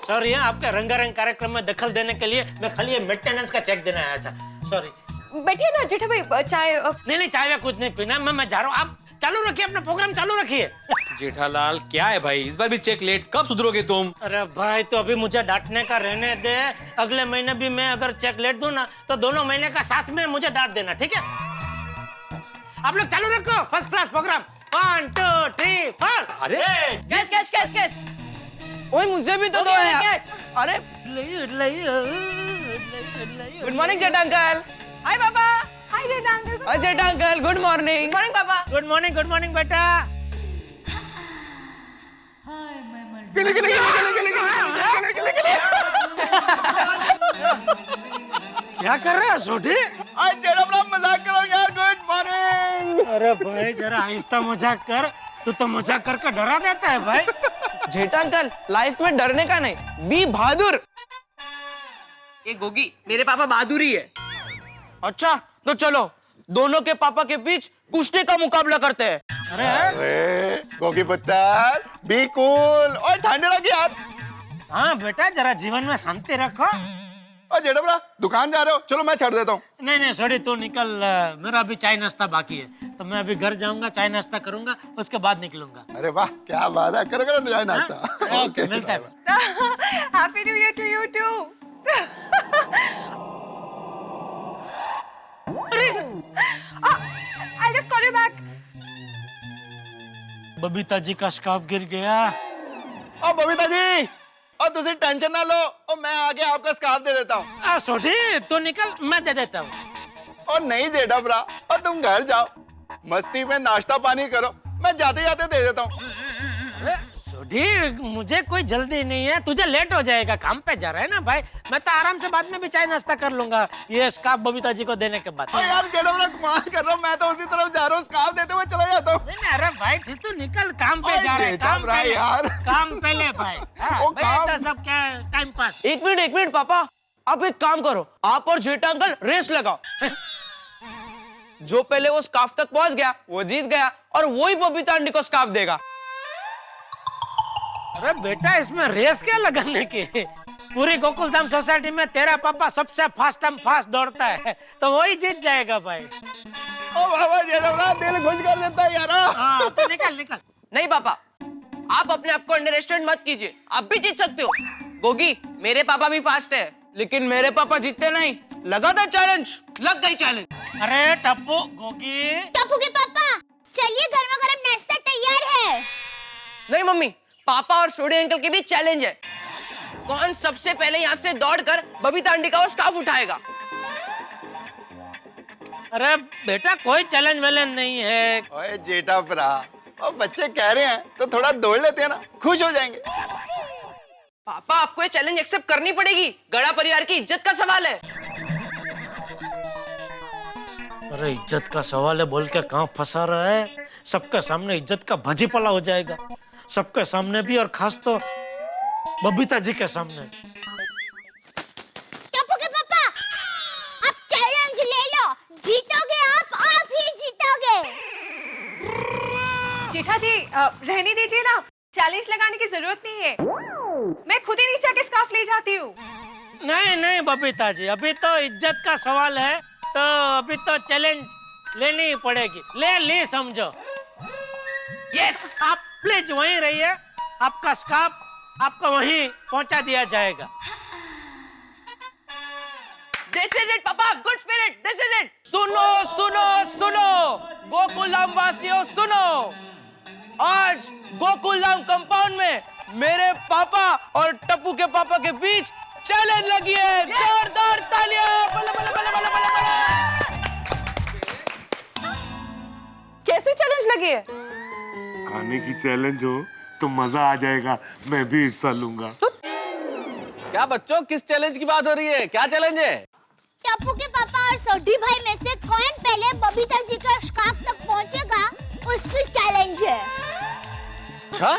[SPEAKER 1] सॉरी, आपके रंगारंग कार्यक्रम में दखल देने के लिए मैं खाली मेंटेनेंस का चेक देने आया था। सॉरी।
[SPEAKER 8] बैठिए ना जेठा भाई, चाय।
[SPEAKER 1] नहीं चाय में कुछ नहीं पीना, मैं जा रहा हूँ। आप चालू रखिए, अपना प्रोग्राम चालू रखिए।
[SPEAKER 7] जेठालाल क्या है भाई, इस बार भी चेक लेट, कब सुधरोगे तुम?
[SPEAKER 1] अरे भाई, तो अभी मुझे डांटने का रहने दे। अगले महीने भी मैं अगर चेक लेट दूं ना, तो दोनों महीने का साथ में मुझे डांट देना, ठीक है? आप लोग चालू रखो, फर्स्ट क्लास प्रोग्राम। 1 2 3 4।
[SPEAKER 7] अरे
[SPEAKER 13] कैच। ओए मुझे भी तो दो है। अरे गुड मॉर्निंग जेठा अंकल। हाय पापा।
[SPEAKER 8] हाय जेठा अंकल।
[SPEAKER 13] हाय जेठा अंकल, गुड मॉर्निंग। मॉर्निंग पापा।
[SPEAKER 1] गुड मॉर्निंग बेटा। क्या कर रहा है सोटी?
[SPEAKER 9] आज जेठा बड़ा मजाक करो यार। Good morning.
[SPEAKER 1] अरे भाई जरा आहिस्ता मजाक कर, तू तो मजाक करके डरा देता है भाई।
[SPEAKER 13] जेठा अंकल, लाइफ में डरने का नहीं, बी बहादुर। ये गोगी, मेरे पापा बहादुर ही है। अच्छा तो चलो दोनों के पापा के बीच कुश्ती का मुकाबला करते हैं।
[SPEAKER 9] अरे गोगी पुत्र, बी कूल और ठंडे लगे यार।
[SPEAKER 1] हाँ बेटा, जरा जीवन में शांति रखो।
[SPEAKER 9] और जेठा बड़ा दुकान जा रहे हो? चलो मैं छोड़ देता हूँ।
[SPEAKER 1] नहीं सॉरी, तू निकल। मेरा अभी चाय नाश्ता बाकी है, तो मैं अभी घर जाऊंगा, चाय नाश्ता करूंगा, उसके बाद निकलूंगा।
[SPEAKER 9] अरे वाह, क्या बात है। करो चाय नाश्ता।
[SPEAKER 1] ओके, मिलता है।
[SPEAKER 2] Happy new year to you too. I'll just call you back.
[SPEAKER 1] Babita ji का स्कार्फ गिर गया।
[SPEAKER 9] और बबीता जी, और तुझे टेंशन ना लो, और मैं आके आपका स्कार्फ दे देता हूँ।
[SPEAKER 1] सोटी तू निकल, मैं दे देता हूँ।
[SPEAKER 9] और नहीं जेठा ब्रा, और तुम घर जाओ, मस्ती में नाश्ता पानी करो, मैं जाते जाते दे देता हूँ।
[SPEAKER 1] सोटी, मुझे कोई जल्दी नहीं है, तुझे लेट हो जाएगा, काम पे जा रहा है ना भाई। मैं तो आराम से बाद में भी चाय नाश्ता कर लूंगा, ये स्कार्फ बबीता जी को देने के बाद।
[SPEAKER 9] यार जेठा ब्रा कमाल कर रहा हूँ, मैं तो उसी तरफ जा रहा हूँ, स्कार्फ देते हुए चला जाता हूँ।
[SPEAKER 1] अरे भाई फिर तू निकल, काम पे जा रहा है। काम पहले
[SPEAKER 9] यार,
[SPEAKER 1] काम पहले भाई। तो सब क्या टाइम पास।
[SPEAKER 13] एक मिनट पापा, आप एक काम करो, आप और जेठा अंकल रेस लगाओ। जो पहले वो स्कार्फ तक पहुंच गया वो जीत गया, और वही बबीता आंटी को स्कार्फ देगा।
[SPEAKER 1] अरे बेटा, इसमें रेस क्या लगाने की? पूरी गोकुलधाम सोसाइटी में तेरा पापा सबसे फास्ट दौड़ता है, तो वही जीत जाएगा भाई।
[SPEAKER 9] ओ बाबा जेठा ब्रा, दिल खुश कर देता है यार।
[SPEAKER 1] हाँ, तो निकल।
[SPEAKER 13] नहीं पापा, आप अपने आप को अंडर एस्टिमेट मत कीजिए, आप भी जीत सकते हो। गोगी, मेरे पापा भी फास्ट है, लेकिन मेरे पापा जीतते नहीं। लगा था चैलेंज, लग गई चैलेंज।
[SPEAKER 1] अरे टप्पू, गोगी,
[SPEAKER 3] टप्पू के पापा, चलिए गरम नाश्ता तैयार है।
[SPEAKER 13] नहीं मम्मी, पापा और सोडी अंकल के बीच चैलेंज है। कौन सबसे पहले यहाँ से दौड़कर बबीता आंटी का स्कार्फ उठाएगा।
[SPEAKER 1] अरे बेटा, कोई चैलेंज वैलेंज नहीं है।
[SPEAKER 9] ओए जेठा ब्रा, और बच्चे कह रहे हैं तो थोड़ा दौड़ लेते हैं ना, खुश हो जाएंगे।
[SPEAKER 13] पापा आपको ये चैलेंज एक्सेप्ट करनी पड़ेगी, गड़ा परिवार की इज्जत का सवाल है।
[SPEAKER 1] अरे इज्जत का सवाल है बोल के कहाँ फंसा रहा है? सबके सामने इज्जत का भाजीपाला हो जाएगा, सबके सामने भी और खास तो बबीता जी के सामने।
[SPEAKER 3] टप्पू के पापा, आप चैलेंज ले लो, जीतोगे आप ही जीतोगे।
[SPEAKER 2] जेठा जी रहने दीजिए ना, चैलेंज लगाने की जरूरत नहीं है, मैं खुद ही नीचे के स्कार्फ ले जाती हूँ।
[SPEAKER 1] नहीं नहीं बबीता जी, अभी तो इज्जत का सवाल है, तो अभी तो चैलेंज लेनी ही पड़ेगी। ले ली समझो। यस, आप प्लीज वहीं रहिए, आपका स्कार्फ आपको वहीं पहुंचा दिया जाएगा।
[SPEAKER 13] This is it, पापा, good spirit, this is it। सुनो सुनो सुनो गोकुलधाम वासियों सुनो, आज गोकुलधाम कंपाउंड में मेरे पापा और टप्पू के पापा के बीच चैलेंज लगी है। जोरदार तालियां, बल्ले बल्ले बल्ले बल्ले बल्ले बल्ले। कैसे चैलेंज लगी है?
[SPEAKER 11] खाने की चैलेंज हो तो मजा आ जाएगा, मैं भी हिस्सा लूंगा।
[SPEAKER 6] क्या बच्चों, किस चैलेंज की बात हो रही है? क्या चैलेंज है?
[SPEAKER 3] टप्पू के पापा और सोडी भाई में से कौन पहले बबीता जी का स्कार्फ तक पहुंचेगा, उसकी चैलेंज है।
[SPEAKER 6] अच्छा,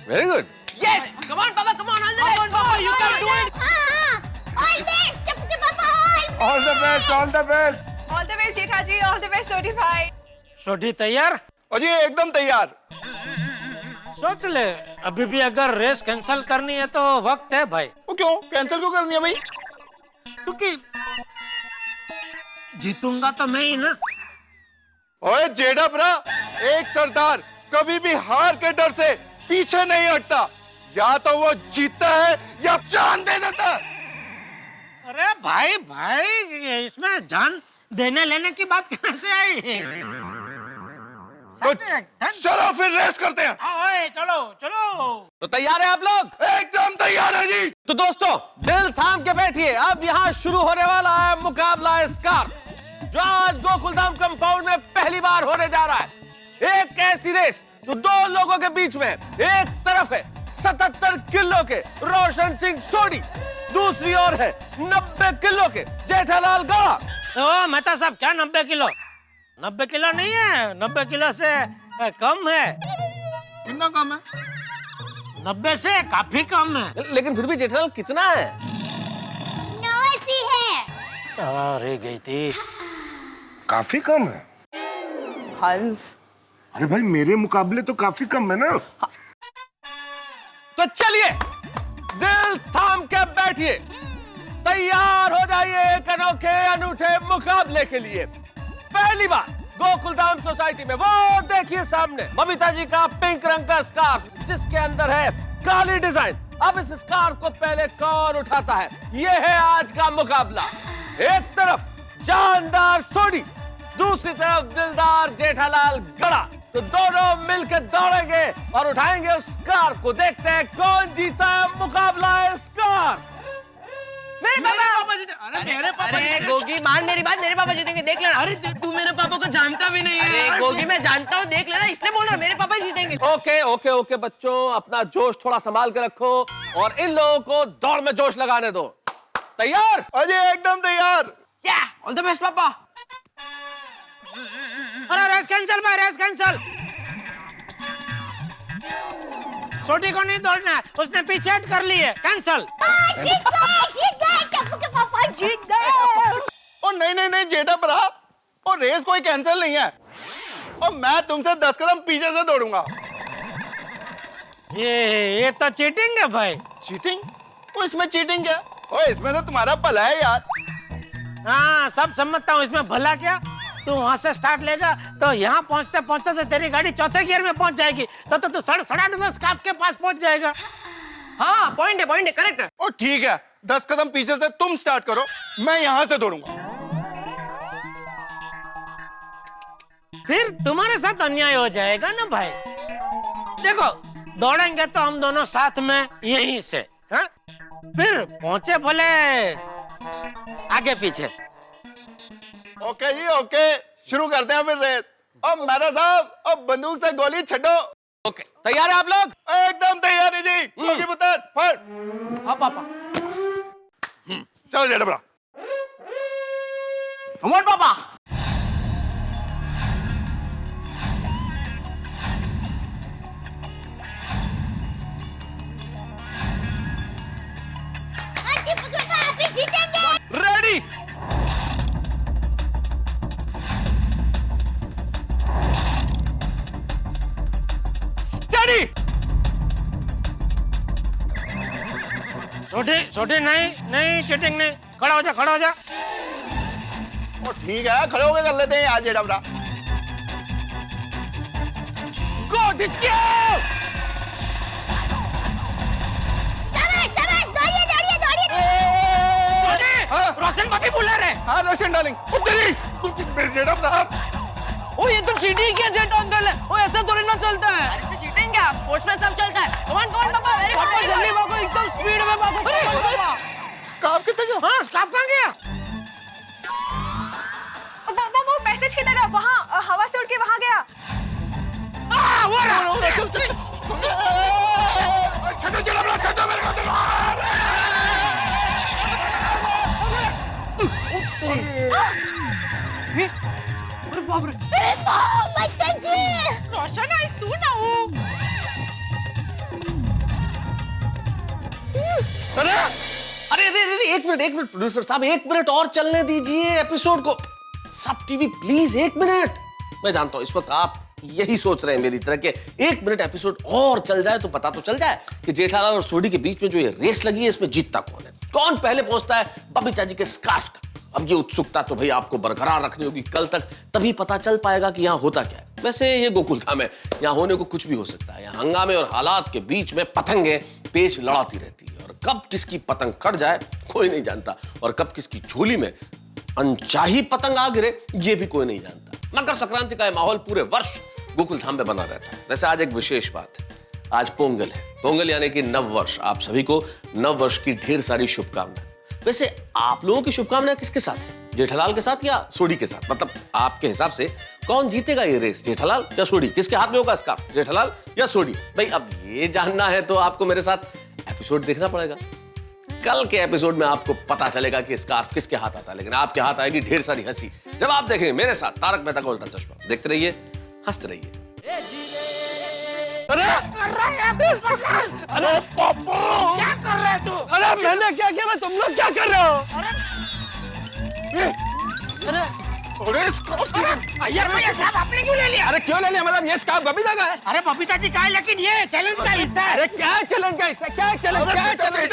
[SPEAKER 6] very good.
[SPEAKER 13] Yes, come on, Papa, come on, all the best, Papa, you can do it।
[SPEAKER 3] All best Tappu के पापा,
[SPEAKER 11] all the best, all the best.
[SPEAKER 2] All the best Jetha ji, all the best Sodhi भाई।
[SPEAKER 1] सोडी तैयार?
[SPEAKER 9] अजी एकदम तैयार।
[SPEAKER 1] सोच ले, अभी भी अगर रेस कैंसिल करनी है तो वक्त है भाई।
[SPEAKER 9] वो क्यों कैंसिल क्यों करनी है भाई?
[SPEAKER 1] क्योंकि जीतूंगा तो मैं ही ना।
[SPEAKER 9] ओए जेठा भरा, एक सरदार कभी भी हार के डर से पीछे नहीं हटता, या तो वो जीतता है या जान दे देता है।
[SPEAKER 1] अरे भाई भाई, इसमें जान देने लेने की बात कहाँ से आई?
[SPEAKER 9] तो चलो फिर रेस करते हैं।
[SPEAKER 1] ओए चलो चलो।
[SPEAKER 6] तो तैयार है आप लोग?
[SPEAKER 9] एकदम तैयार है जी।
[SPEAKER 6] तो दोस्तों, दिल थाम के बैठिए, अब यहाँ शुरू होने वाला है मुकाबला स्कार्फ, जो आज गोकुलधाम कंपाउंड में पहली बार होने जा रहा है। एक ऐसी रेस जो दो लोगों के बीच में, एक तरफ है 77 किलो के रोशन सिंह सोडी, दूसरी ओर है 90 किलो के जेठालाल गड़ा।
[SPEAKER 1] ओ मेहता साहब, क्या 90 किलो? 90 किलो नहीं है, 90 किलो से कम है।
[SPEAKER 9] कितना कम है?
[SPEAKER 1] 90 से काफी कम है।
[SPEAKER 6] लेकिन फिर भी जेठालाल कितना है?
[SPEAKER 3] 89 है।
[SPEAKER 1] अरे गई थी।
[SPEAKER 11] काफी कम है
[SPEAKER 13] हंस।
[SPEAKER 11] अरे भाई, मेरे मुकाबले तो काफी कम है ना।
[SPEAKER 6] तो चलिए, दिल थाम के बैठिए, तैयार हो जाइए एक अनोखे अनूठे मुकाबले के लिए। पहली बार गोकुलधाम सोसाइटी में, वो देखिए सामने बबीता जी का पिंक रंग का स्कार्फ, जिसके अंदर है काली डिजाइन। अब इस स्कार्फ को पहले कौन उठाता है, ये है आज का मुकाबला। एक तरफ जानदार सोडी, दूसरी तरफ दिलदार जेठालाल गड़ा। तो दोनों मिलकर दौड़ेंगे और उठाएंगे उस स्कार्फ को। देखते हैं कौन जीता है मुकाबला स्कार्फ।
[SPEAKER 13] मेरे पापा जीते।
[SPEAKER 9] मेरे पापा।
[SPEAKER 13] अरे गोगी, मान मेरी बात, मेरे पापा जीतेंगे, देख लेना। अरे तू मेरे पापा को जानता भी नहीं है। अरे गोगी, मैं जानता हूँ, देख लेना, इसलिए बोल रहा हूँ, मेरे पापा जीतेंगे।
[SPEAKER 6] ओके ओके ओके बच्चों, अपना जोश थोड़ा संभाल के रखो और इन लोगों को दौड़ में जोश लगाने दो। तैयार?
[SPEAKER 9] अजय एकदम तैयार।
[SPEAKER 13] क्या? ऑल द बेस्ट पापा।
[SPEAKER 1] अरे रेस कैंसिल भाई, रेस कैंसिल। छोटी को नहीं दौड़ना है, उसने पीछे हट कर ली है, कैंसिल।
[SPEAKER 3] जीत गए टप्पू के पापा, जीत गए।
[SPEAKER 9] ओ नहीं नहीं नहीं जेठा भरा, और रेस कोई कैंसिल नहीं है, और मैं तुमसे 10 कदम पीछे से दौड़ूंगा।
[SPEAKER 1] ये तो चीटिंग है भाई।
[SPEAKER 9] चीटिंग? ओ इसमें चीटिंग क्या? ओ इसमें तो तुम्हारा भला है यार।
[SPEAKER 1] हाँ, सब समझता हूँ, इसमें भला क्या? तू वहां से स्टार्ट लेगा तो यहाँ पहुंचते पहुंचते तो तेरी गाड़ी चौथे गियर में पहुंच जाएगी, तो तू सड़ा स्कार्फ के पास पहुंच जाएगा।
[SPEAKER 13] हाँ, पॉइंट है, करेक्ट है।
[SPEAKER 9] ओ ठीक है, 10 कदम पीछे से तुम स्टार्ट करो, मैं यहाँ से दौड़ूंगा।
[SPEAKER 1] फिर तुम्हारे साथ अन्याय हो जाएगा ना भाई। देखो, दौड़ेंगे तो हम दोनों साथ में यहीं से, हाँ? फिर पहुंचे भले आगे पीछे।
[SPEAKER 9] ओके जी ओके, शुरू करते हैं फिर रेस। अब मेरा साहब, अब बंदूक से गोली छड़ो।
[SPEAKER 6] ओके, तैयार है आप लोग?
[SPEAKER 9] एकदम तैयार है जी। गोगी पुत्र फट।
[SPEAKER 13] हाँ पापा।
[SPEAKER 9] चलो जेठा बड़ा।
[SPEAKER 13] कम ऑन पापा।
[SPEAKER 3] आंटी पकड़ो, आप ही जीतेंगे।
[SPEAKER 7] रेडी। स्टडी।
[SPEAKER 1] छोटे नहीं नहीं, चीटिंग नहीं। खड़ा हो जा, खड़ा हो जा।
[SPEAKER 9] ठीक है, खड़े होके कर लेते हैं आज जेठा बड़ा।
[SPEAKER 7] गो डिचकियो।
[SPEAKER 3] शाबाश, दौड़िए, दौड़िए, दौड़िए।
[SPEAKER 1] रोशन पापी बुला रहे।
[SPEAKER 9] हाँ रोशन डार्लिंग। मेरे जेठा बड़ा।
[SPEAKER 13] ओ ये तो चीटिंग किया जेठा अंकल है। ओ ऐसा थोड़ी ना चलता है। अरे चीटिंग क्या? स्पोर्ट्स में सब चलता है। कम ऑन पापा, वेरी गुड। पापा जल्दी भागो, एकदम स्पीड में भागो। पापा
[SPEAKER 9] स्कार्फ कितने जो?
[SPEAKER 1] हाँ, स्कार्फ कहाँ गया?
[SPEAKER 2] वो मैसेज की तरह वहाँ हवा से उड़ के वहाँ गया।
[SPEAKER 1] वो रहा।
[SPEAKER 11] छठो जेठा बड़ा, छठो मेरे को मार।
[SPEAKER 13] अरे बाप रे।
[SPEAKER 3] मास्टर जी।
[SPEAKER 10] रोशन आई सुन आओ।
[SPEAKER 6] अरे एक मिनट प्रोड्यूसर साहब, 1 मिनट और चलने दीजिए एपिसोड को। सब टीवी प्लीज 1 मिनट। मैं जानता हूं इस वक्त आप यही सोच रहे हैं मेरी तरह के 1 मिनट एपिसोड और चल जाए तो पता तो चल जाए कि जेठालाल और सोडी के बीच में जो ये रेस लगी है इसमें जीतता कौन है, कौन पहले पहुंचता है बबीता जी के स्कार्फ तक। अब ये उत्सुकता तो भाई आपको बरकरार रखनी होगी कल तक, तभी पता चल पाएगा कि यहाँ होता क्या है। वैसे ये गोकुलधाम है, यहाँ होने को कुछ भी हो सकता है। यहाँ हंगामे और हालात के बीच में पतंगे पेच लड़ाती रहती है और कब किसकी पतंग कट जाए कोई नहीं जानता, और कब किसकी झोली में अनचाही पतंग आ गिरे ये भी कोई नहीं जानता। मकर संक्रांति का माहौल पूरे वर्ष गोकुलधाम में बना रहता है। वैसे आज एक विशेष बात है, आज पोंगल है। पोंगल यानी कि नव वर्ष। आप सभी को नव वर्ष की ढेर सारी शुभकामनाएं। वैसे आप लोगों की शुभकामनाएं किसके साथ है, जेठालाल के साथ या सोडी के साथ? मतलब आपके हिसाब से कौन जीतेगा ये रेस, जेठालाल या सोडी? किसके हाथ में होगा स्कार्फ, जेठालाल या सोडी? भाई अब ये जानना है तो आपको मेरे साथ एपिसोड देखना पड़ेगा। कल के एपिसोड में आपको पता चलेगा कि स्कार्फ किसके हाथ आता है, लेकिन आपके हाथ आएगी ढेर सारी हंसी जब आप देखेंगे मेरे साथ तारक मेहता का उल्टा चश्मा। देखते रहिए, हंसते रहिए।
[SPEAKER 11] अरे पापा,
[SPEAKER 1] क्या कर रहे तू?
[SPEAKER 13] अरे मैंने क्या किया? मैं, तुम लोग क्या कर रहे हो?
[SPEAKER 1] यार भैया साहब आपने क्यों ले लिया?
[SPEAKER 13] अरे क्यों ले लिया? मतलब ये स्कार्फ बबीता का है।
[SPEAKER 1] अरे बबीता जी का है, लेकिन ये चैलेंज का हिस्सा है।
[SPEAKER 13] अरे क्या चैलेंज का हिस्सा? क्या चैलेंज? क्या चैलेंज?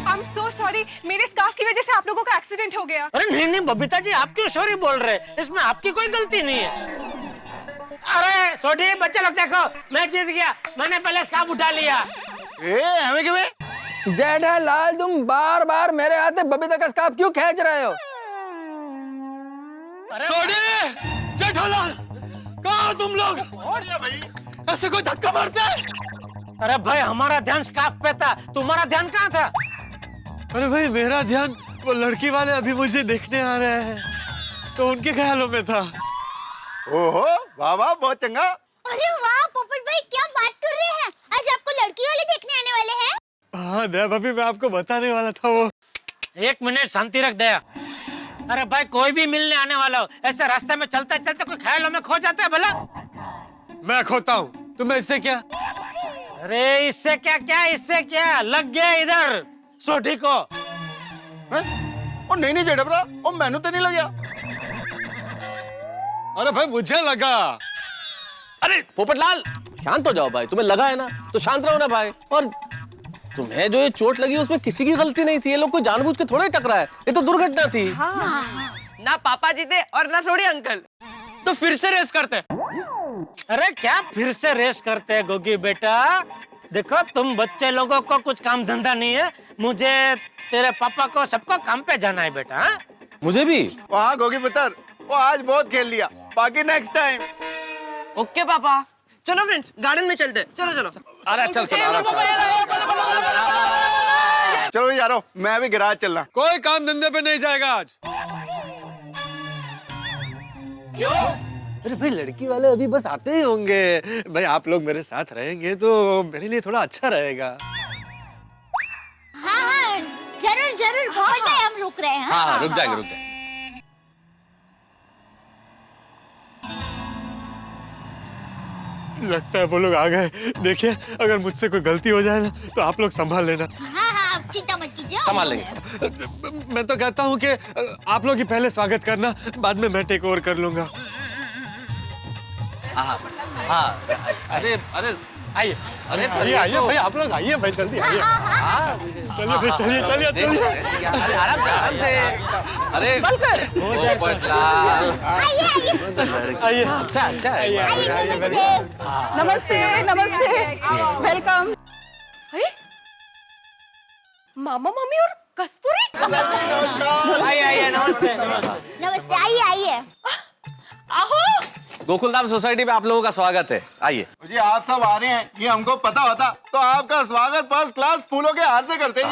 [SPEAKER 2] I'm so sorry, मेरे स्कार्फ की वजह से आप लोगों का एक्सीडेंट हो गया।
[SPEAKER 1] अरे नहीं बबीता जी, आप क्यों सॉरी बोल रहे हैं? इसमें आपकी कोई गलती नहीं है। अरे सोडी बच्चे लोग देखो, मैं जीत गया, मैंने पहले स्कार्फ उठा लिया।
[SPEAKER 9] हमें क्यों?
[SPEAKER 13] जेठालाल तुम बार बार मेरे हाथ में बबीता का स्कार्फ क्यों खींच रहे हो?
[SPEAKER 7] सोडी, जेठालाल, कहाँ हो तुम लोग? ऐसे कोई धक्का मारता है?
[SPEAKER 1] अरे भाई हमारा ध्यान स्कार्फ पे था, तुम्हारा ध्यान कहाँ था?
[SPEAKER 7] अरे भाई मेरा ध्यान वो लड़की वाले अभी मुझे देखने आ रहे हैं तो उनके ख्यालों में था।
[SPEAKER 9] ओहो वाह वाह, बहुत चंगा।
[SPEAKER 3] अरे वाह पोपट भाई, क्या बात कर रहे हैं? आज आपको लड़की वाले देखने आने वाले हैं?
[SPEAKER 7] हाँ दया भाभी, मैं आपको बताने वाला था वो।
[SPEAKER 1] 1 मिनट शांति रख दया। अरे भाई कोई भी मिलने आने वाला हो, ऐसे रास्ते में चलते चलते कोई ख्यालों में खो जाता है भला?
[SPEAKER 7] मैं खोता हूँ, तुम्हें इससे क्या?
[SPEAKER 1] अरे इससे क्या क्या, इससे क्या लग गया इधर सोटी को।
[SPEAKER 9] ओ नहीं जेठा बड़ा, ओ मैनू तो नहीं लगा।
[SPEAKER 7] अरे भाई मुझे लगा।
[SPEAKER 6] अरे पोपटलाल शांत हो जाओ भाई, तुम्हें लगा है ना तो शांत रहो ना भाई। और तुम्हें जो ये चोट लगी उसमें किसी की गलती नहीं थी, ये लोग कोई जानबूझ के थोड़े टकरा है, ये तो दुर्घटना थी।
[SPEAKER 13] ना पापा जीते और ना सोडी अंकल, तो फिर से रेस करते।
[SPEAKER 1] अरे क्या फिर से रेस करते हैं गोगी बेटा? देखो तुम बच्चे लोगों को कुछ काम धंधा नहीं है, मुझे तेरे पापा को सबको काम पे जाना है बेटा। हा?
[SPEAKER 6] मुझे भी।
[SPEAKER 9] वहाँ गोगी पुत्र, वो आज बहुत खेल लिया, बाकी नेक्स्ट टाइम।
[SPEAKER 13] ओके पापा, चलो फ्रेंड्स गार्डन में चलते। चलो चलो।
[SPEAKER 6] अरे चल
[SPEAKER 9] चलो यारो, मैं भी गैराज चलना।
[SPEAKER 7] कोई काम धंधे पे नहीं जाएगा आज। अरे भाई लड़की वाले अभी बस आते ही होंगे। भाई आप लोग मेरे साथ रहेंगे तो मेरे लिए थोड़ा अच्छा रहेगा।
[SPEAKER 3] हाँ हाँ जरूर जरूर, बहुत टाइम रुक रहे हैं।
[SPEAKER 6] हाँ रुक जाएंगे रुक जाएंगे।
[SPEAKER 7] लगता है वो लोग आ गए। देखिए अगर मुझसे कोई गलती हो जाए ना तो आप लोग संभाल लेना।
[SPEAKER 3] हाँ हाँ आप चिंता मत कीजिए।
[SPEAKER 6] संभाल लेंगे।
[SPEAKER 7] मैं तो कहता हूँ कि आप लोग ही पहले स्वागत करना, बाद में मैं टेक ओवर कर लूंगा।
[SPEAKER 6] हाँ अरे अरे
[SPEAKER 7] आइए अरे आइए भाई, आप लोग आइए भाई, जल्दी आइए। चलिए भाई, चलिए चलिए चलिए।
[SPEAKER 6] आराम से। अरे
[SPEAKER 7] आइए।
[SPEAKER 6] अच्छा अच्छा
[SPEAKER 10] नमस्ते नमस्ते, वेलकम।
[SPEAKER 8] मामा मम्मी और कस्तूरी।
[SPEAKER 1] आइए नमस्ते।
[SPEAKER 3] नमस्ते, आइए आइए।
[SPEAKER 8] आहो।
[SPEAKER 6] गोकुलधाम सोसाइटी में आप लोगों का स्वागत है, आइए।
[SPEAKER 9] जी आप सब आ रहे हैं, ये हमको पता होता तो आपका स्वागत फर्स्ट क्लास फूलों के हार से करते जी।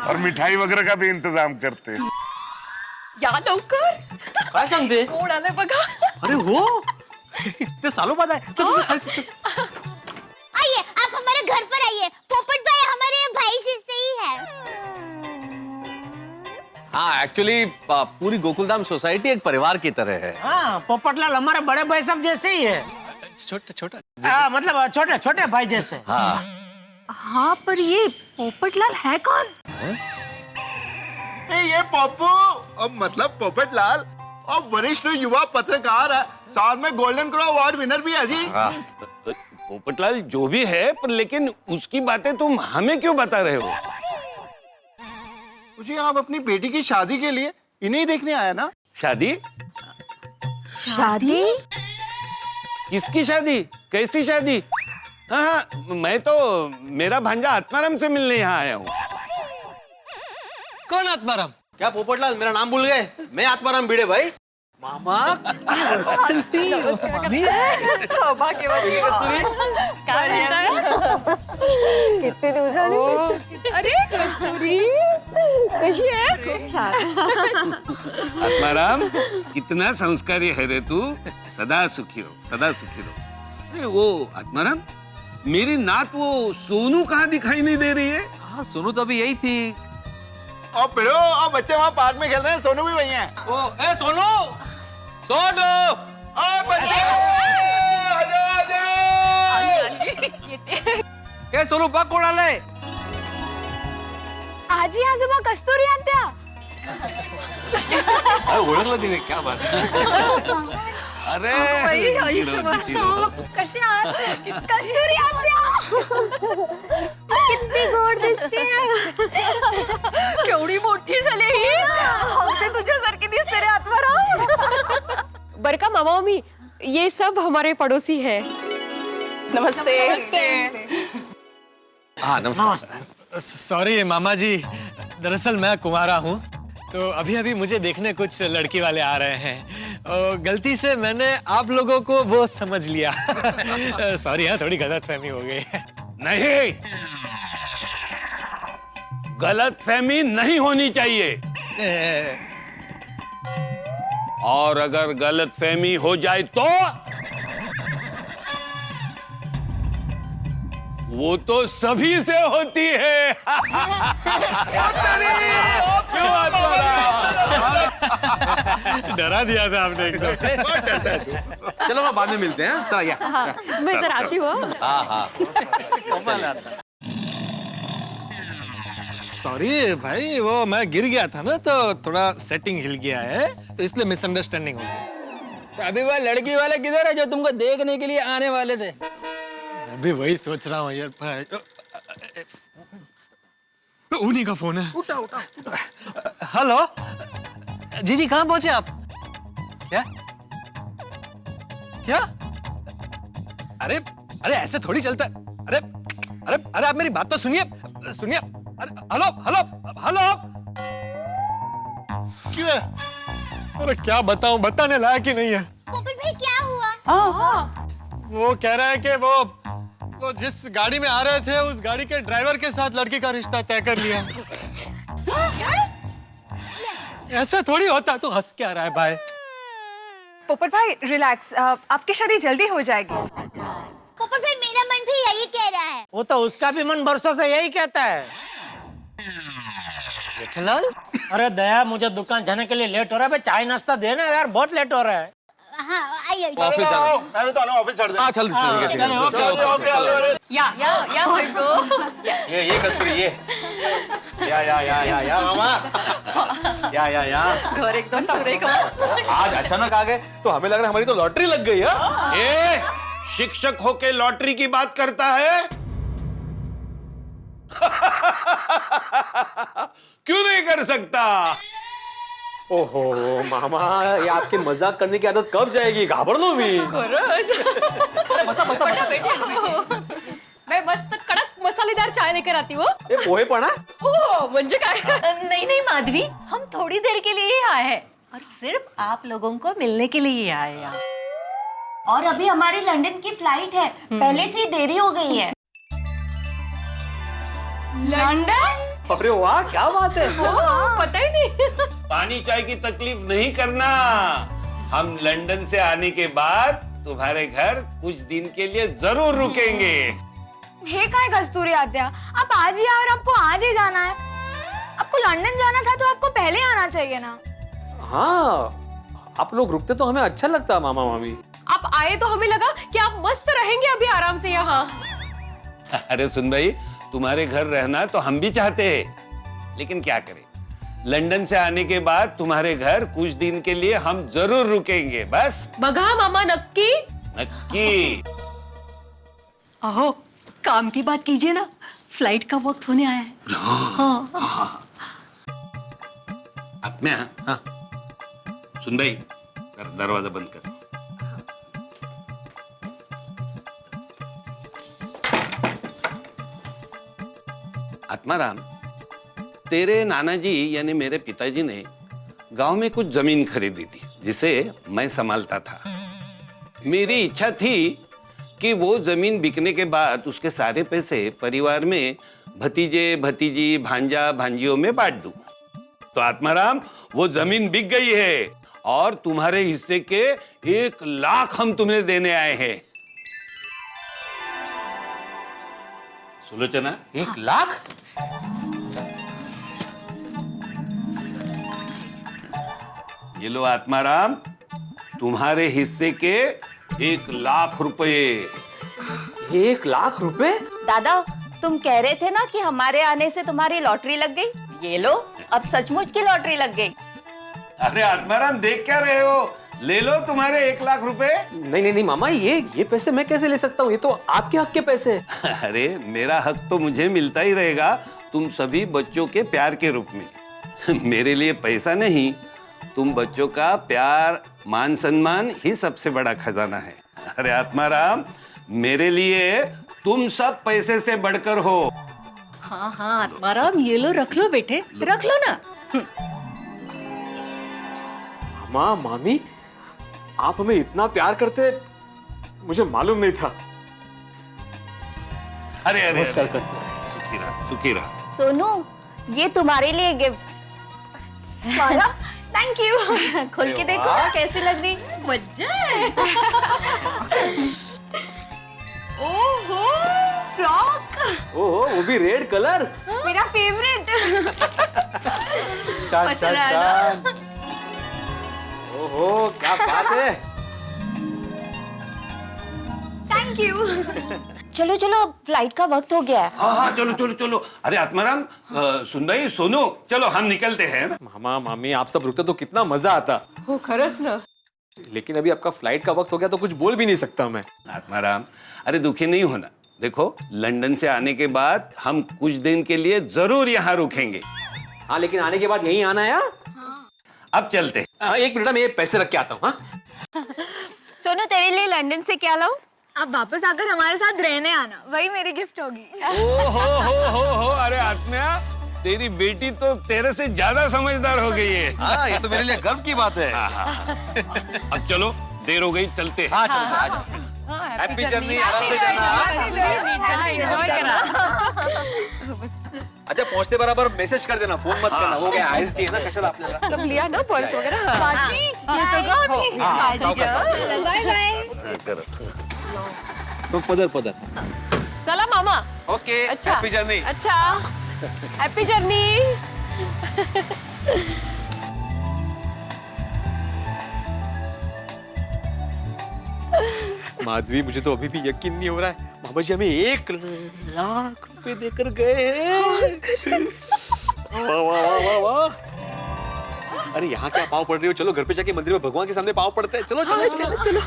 [SPEAKER 11] और मिठाई वगैरह का भी इंतजाम करते।
[SPEAKER 8] या लवकर
[SPEAKER 6] काय सांगते?
[SPEAKER 8] कोण आले बघा।
[SPEAKER 7] अरे वो इतने सालों बाद आए।
[SPEAKER 3] आइए आप हमारे घर पर आइए, पोपट भाई हमारे भाई जैसे ही है।
[SPEAKER 6] हाँ एक्चुअली पूरी गोकुलधाम सोसाइटी एक परिवार की तरह है।
[SPEAKER 1] हाँ पोपटलाल हमारे बड़े भाई सब जैसे ही है।
[SPEAKER 7] छोटा छोटा
[SPEAKER 1] मतलब छोटे छोटे भाई जैसे।
[SPEAKER 6] हाँ
[SPEAKER 2] हाँ पर ये पोपटलाल है कौन?
[SPEAKER 9] ये पप्पू अब मतलब पोपट लाल और वरिष्ठ युवा पत्रकार है, साथ में गोल्डन क्रॉ अवार्ड विनर भी है जी।
[SPEAKER 11] पोपटलाल जो भी है, पर लेकिन उसकी बातें तुम हमें क्यों बता रहे हो?
[SPEAKER 9] मुझे आप अपनी बेटी की शादी के लिए इन्हें ही देखने आया ना?
[SPEAKER 11] शादी?
[SPEAKER 3] शादी?
[SPEAKER 11] किसकी शादी? कैसी शादी? हाँ हाँ मैं तो मेरा भांजा आत्माराम से मिलने यहाँ आया हूँ।
[SPEAKER 7] कौन आत्माराम? क्या पोपटलाल मेरा नाम भूल गए? मैं आत्माराम भिड़े भाई। मामा
[SPEAKER 8] सौभाग्यवती काय म्हणताय? किती दिवसांनी? अरे कस्तुरी कशी आहेस? खूप छान।
[SPEAKER 11] आत्माराम कितना संस्कारी है रे तू, सदा सुखी रहो, सदा सुखी रहो। अरे वो आत्माराम, मेरी नात वो सोनू कहाँ दिखाई नहीं दे रही है?
[SPEAKER 7] हाँ सोनू तो अभी यही थी।
[SPEAKER 9] और पिरो और बच्चे वहाँ पार्क में खेल रहे हैं, सोनू भी वही है।
[SPEAKER 7] ओ ए सोनू, सोनू
[SPEAKER 9] और बच्चे
[SPEAKER 7] ए सोनू बघ कोण आलंय?
[SPEAKER 2] आजी आजोबा कस्तुरी आत्या।
[SPEAKER 7] ओळखलं तिने, क्या बात है। अरे
[SPEAKER 2] कशी आहात? कस्तुरी आत्या किती गोड दिसते, केवढी मोठी झाली ही। अगदी तुझ्यासारखी दिसते रे आत्माराम।
[SPEAKER 8] बर का मामा मम्मी, ये सब हमारे पड़ोसी है।
[SPEAKER 10] नमस्ते।
[SPEAKER 6] हाँ नमस्कार।
[SPEAKER 7] सॉरी मामा जी, दरअसल मैं कुंवारा हूँ, तो अभी अभी मुझे देखने कुछ लड़की वाले आ रहे हैं और गलती से मैंने आप लोगों को वो समझ लिया। सॉरी हाँ, थोड़ी गलतफहमी हो गई।
[SPEAKER 11] नहीं, गलतफहमी नहीं होनी चाहिए, और अगर गलतफहमी हो जाए तो वो तो सभी से होती है। क्यों
[SPEAKER 7] डरा दिया था आपने एकदम।
[SPEAKER 6] चलो मैं बाद में मिलते हैं। चला या।
[SPEAKER 8] मैं जरा आती हूँ।
[SPEAKER 6] हाँ हाँ
[SPEAKER 7] सॉरी भाई, वो मैं गिर गया था ना तो थोड़ा सेटिंग हिल गया है, तो इसलिए मिसअंडरस्टैंडिंग हो गई।
[SPEAKER 13] अभी वो लड़की वाले किधर है जो तुमको देखने के लिए आने वाले थे?
[SPEAKER 7] मैं भी वही सोच रहा हूँ यार भाई। उन्हीं का फोन है।
[SPEAKER 13] उठा उठा।
[SPEAKER 7] हेलो जी, कहाँ पहुंचे आप? क्या क्या? अरे अरे ऐसे थोड़ी चलता है। अरे अरे अरे आप मेरी बात तो सुनिए, सुनिए। अरे हेलो हेलो हेलो।
[SPEAKER 9] क्यों है?
[SPEAKER 7] अरे क्या बताऊं, बताने लायक ही नहीं है।
[SPEAKER 3] पोपट भाई क्या हुआ?
[SPEAKER 7] वो कह रहा है कि वो जिस गाड़ी में आ रहे थे उस गाड़ी के ड्राइवर के साथ लड़की का रिश्ता तय कर लिया। ऐसा थोड़ी होता। तो हंस क्या रहा है भाई?
[SPEAKER 2] पोपट भाई रिलैक्स, आपकी शादी जल्दी हो जाएगी।
[SPEAKER 3] पोपट भाई मेरा मन भी यही कह रहा है।
[SPEAKER 1] वो तो उसका भी मन बरसों से यही कहता है।
[SPEAKER 13] जेठालाल,
[SPEAKER 1] अरे दया, मुझे दुकान जाने के लिए लेट हो रहा है। चाय नाश्ता देना यार, बहुत लेट हो रहा है।
[SPEAKER 3] हाँ आइए।
[SPEAKER 9] ऑफिस जाना, मैं तो ऑफिस छोड़ दे।
[SPEAKER 7] हाँ चल
[SPEAKER 8] या
[SPEAKER 7] ये कस्तूरी ये या मामा या
[SPEAKER 8] घर एकदम सुरेखा।
[SPEAKER 7] आज अचानक आ गए तो हमें लग रहा है हमारी तो लॉटरी लग गई है।
[SPEAKER 11] ए, शिक्षक होके लॉटरी की बात करता है। क्यों नहीं कर सकता?
[SPEAKER 7] ओहो मामा, ये आपके मजाक करने की आदत कब जाएगी? घाबर लो मी।
[SPEAKER 8] मैं मस्त कड़क मसालेदार चाय लेकर आती हूँ।
[SPEAKER 7] ये पोहे पण आहे?
[SPEAKER 8] हो म्हणजे काय?
[SPEAKER 5] नहीं माधवी, हम थोड़ी देर के लिए ही आए हैं और सिर्फ आप लोगों को मिलने के लिए ही आए हैं।
[SPEAKER 3] और अभी हमारी लंदन की फ्लाइट है, पहले से ही देरी हो गई है।
[SPEAKER 8] लंदन?
[SPEAKER 7] अरे वाह, क्या बात है।
[SPEAKER 8] पता ही नहीं।
[SPEAKER 11] पानी चाय की तकलीफ नहीं करना। हम लंदन से आने के बाद तुम्हारे घर कुछ दिन के लिए जरूर रुकेंगे।
[SPEAKER 14] हे काय कस्तूरी आत्या, आप आज ही आए और आपको आज ही जाना है। आपको लंदन जाना था तो आपको पहले आना चाहिए ना।
[SPEAKER 7] हाँ, आप लोग रुकते तो हमें अच्छा लगता मामा मामी।
[SPEAKER 8] आप आए तो हमें लगा कि आप मस्त रहेंगे अभी आराम से यहाँ।
[SPEAKER 11] अरे सुन भाई, तुम्हारे घर रहना तो हम भी चाहते हैं, लेकिन क्या करें, लंदन से आने के बाद तुम्हारे घर कुछ दिन के लिए हम जरूर रुकेंगे। बस
[SPEAKER 8] बघा मामा, नक्की?
[SPEAKER 11] नक्की।
[SPEAKER 5] अहो, काम की बात कीजिए ना, फ्लाइट का वक्त होने आया है। हाँ।
[SPEAKER 11] आत्म्या, हाँ। सुन भाई, दरवाजा बंद कर। आत्माराम, तेरे नाना जी यानी मेरे पिताजी ने गांव में कुछ जमीन खरीदी थी जिसे मैं संभालता था। मेरी इच्छा थी कि वो जमीन बिकने के बाद उसके सारे पैसे परिवार में भतीजे भतीजी भांजा भांजियों में बांट दूं। तो आत्माराम, वो जमीन बिक गई है और तुम्हारे हिस्से के 1 लाख हम तुम्हें देने आए हैं। सुलोचना,
[SPEAKER 7] 1 लाख?
[SPEAKER 11] ये लो आत्माराम, तुम्हारे हिस्से के 1 लाख रुपए।
[SPEAKER 7] 1 लाख रुपए?
[SPEAKER 3] दादा, तुम कह रहे थे ना कि हमारे आने से तुम्हारी लॉटरी लग गई। ये लो, अब सचमुच की लॉटरी लग गई।
[SPEAKER 11] अरे आत्माराम, देख क्या रहे हो? ले लो तुम्हारे 1 लाख रुपए।
[SPEAKER 7] नहीं मामा, ये पैसे मैं कैसे ले सकता हूँ? ये तो आपके हक के पैसे।
[SPEAKER 11] अरे मेरा हक तो मुझे मिलता ही रहेगा, तुम सभी बच्चों के प्यार के रूप में। मेरे लिए पैसा नहीं, तुम बच्चों का प्यार मान सम्मान ही सबसे बड़ा खजाना है। अरे आत्माराम, मेरे लिए तुम सब पैसे से बढ़कर हो।
[SPEAKER 5] हाँ आत्माराम, ये लो, रख लो बेटे, रख लो ना।
[SPEAKER 7] मामा मामी, आप हमें इतना प्यार करते, मुझे मालूम नहीं था।
[SPEAKER 11] अरे अरे, सुखी रहा, सुखी रहा।
[SPEAKER 3] सोनू, ये तुम्हारे लिए गिफ्ट।
[SPEAKER 14] Thank you.
[SPEAKER 3] खोल के देखो कैसी लग रही।
[SPEAKER 5] मजा है।
[SPEAKER 14] ओहो, फ्रॉक।
[SPEAKER 7] ओहो, वो भी रेड कलर।
[SPEAKER 14] मेरा फेवरेट।
[SPEAKER 7] चान चान चान। ओहो, क्या बात है।
[SPEAKER 14] Thank you.
[SPEAKER 3] चलो चलो, फ्लाइट का वक्त हो गया है।
[SPEAKER 11] हाँ हाँ, चलो चलो चलो। अरे आत्माराम, सुन भाई, सोनू, चलो हम निकलते हैं।
[SPEAKER 7] मामा मामी, आप सब रुकते तो कितना मजा आता।
[SPEAKER 8] हो खरंच ना।
[SPEAKER 7] लेकिन अभी आपका फ्लाइट का वक्त हो गया तो कुछ बोल भी नहीं सकता मैं।
[SPEAKER 11] आत्माराम, अरे दुखी नहीं होना। देखो, लंदन से आने के बाद हम कुछ दिन के लिए जरूर यहाँ रुकेंगे।
[SPEAKER 7] हाँ, लेकिन आने के बाद यहीं आना है।
[SPEAKER 11] अब चलते।
[SPEAKER 7] 1 मिनट में ये पैसे रख के आता हूँ। हाँ,
[SPEAKER 3] सोनू, तेरे लिए लंदन से क्या लाऊं?
[SPEAKER 14] अब वापस आकर हमारे साथ रहने आना, वही मेरी गिफ्ट होगी।
[SPEAKER 11] ओ हो, अरे आत्म्या, तेरी बेटी तो तेरे से ज्यादा समझदार हो गई है।
[SPEAKER 7] हाँ, ये तो मेरे लिए गर्व की बात है।
[SPEAKER 11] अब चलो, देर हो गई, चलते।
[SPEAKER 7] हाँ, चलो। हैप्पी जर्नी, आराम से जाना। अच्छा, पहुंचते बराबर मैसेज कर देना, फोन मत करना. हो गया आयएसडी है ना, कशाला आपल्याला.
[SPEAKER 8] सब लिया ना पर्स वगैरह.
[SPEAKER 2] बाजी ये तो गावी बाय बाय.
[SPEAKER 7] तो पदर.
[SPEAKER 8] चला मामा.
[SPEAKER 7] ओके.
[SPEAKER 8] अच्छा.
[SPEAKER 7] Happy journey.
[SPEAKER 8] अच्छा. Happy journey.
[SPEAKER 7] माधवी, मुझे तो अभी भी यकीन नहीं हो रहा है. मामा जी हमें 1 लाख रुपए देकर गए. वाह वाह वाह वाह वाह. अरे यहाँ क्या पाँव पड़ रही हो? चलो घर पे जाके मंदिर में भगवान के सामने पाँव पड़ते हैं. चलो चलो चलो चलो.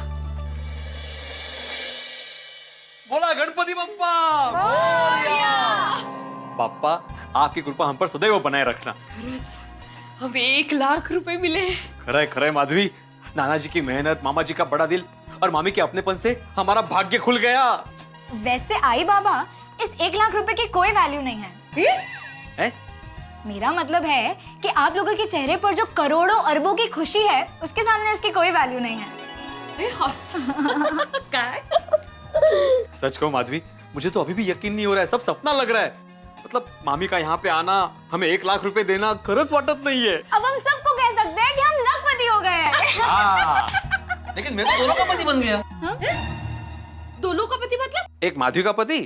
[SPEAKER 7] बोला गणपति बप्पा. बाप्पा, आपकी कृपा हम पर सदैव बनाए रखना.
[SPEAKER 8] खरंच हमें 1 लाख रुपए मिले.
[SPEAKER 7] खरा है माधवी. नाना जी की मेहनत, मामा जी का बड़ा दिल और मामी के अपनेपन से हमारा भाग्य खुल गया.
[SPEAKER 14] वैसे आई बाबा, इस 1 लाख रुपए की कोई वैल्यू नहीं है.
[SPEAKER 7] हैं?
[SPEAKER 14] मेरा मतलब है कि आप लोगों के चेहरे पर जो करोड़ों अरबों की खुशी है, उसके सामने इसकी कोई वैल्यू नहीं है.
[SPEAKER 7] सच कहूं माधवी, मुझे तो अभी भी यकीन नहीं हो रहा है. सब सपना लग रहा है. मतलब मामी का यहाँ पे आना, हमें 1 लाख रुपए देना खरंच वाटत नहीं है.
[SPEAKER 14] अब हम सबको कह सकते हैं कि हम लखपति हो गए हैं.
[SPEAKER 4] लेकिन मैं तो दोनों का पति बन गया.
[SPEAKER 8] दोनों का पती मतलब?
[SPEAKER 7] एक माधवी का पति,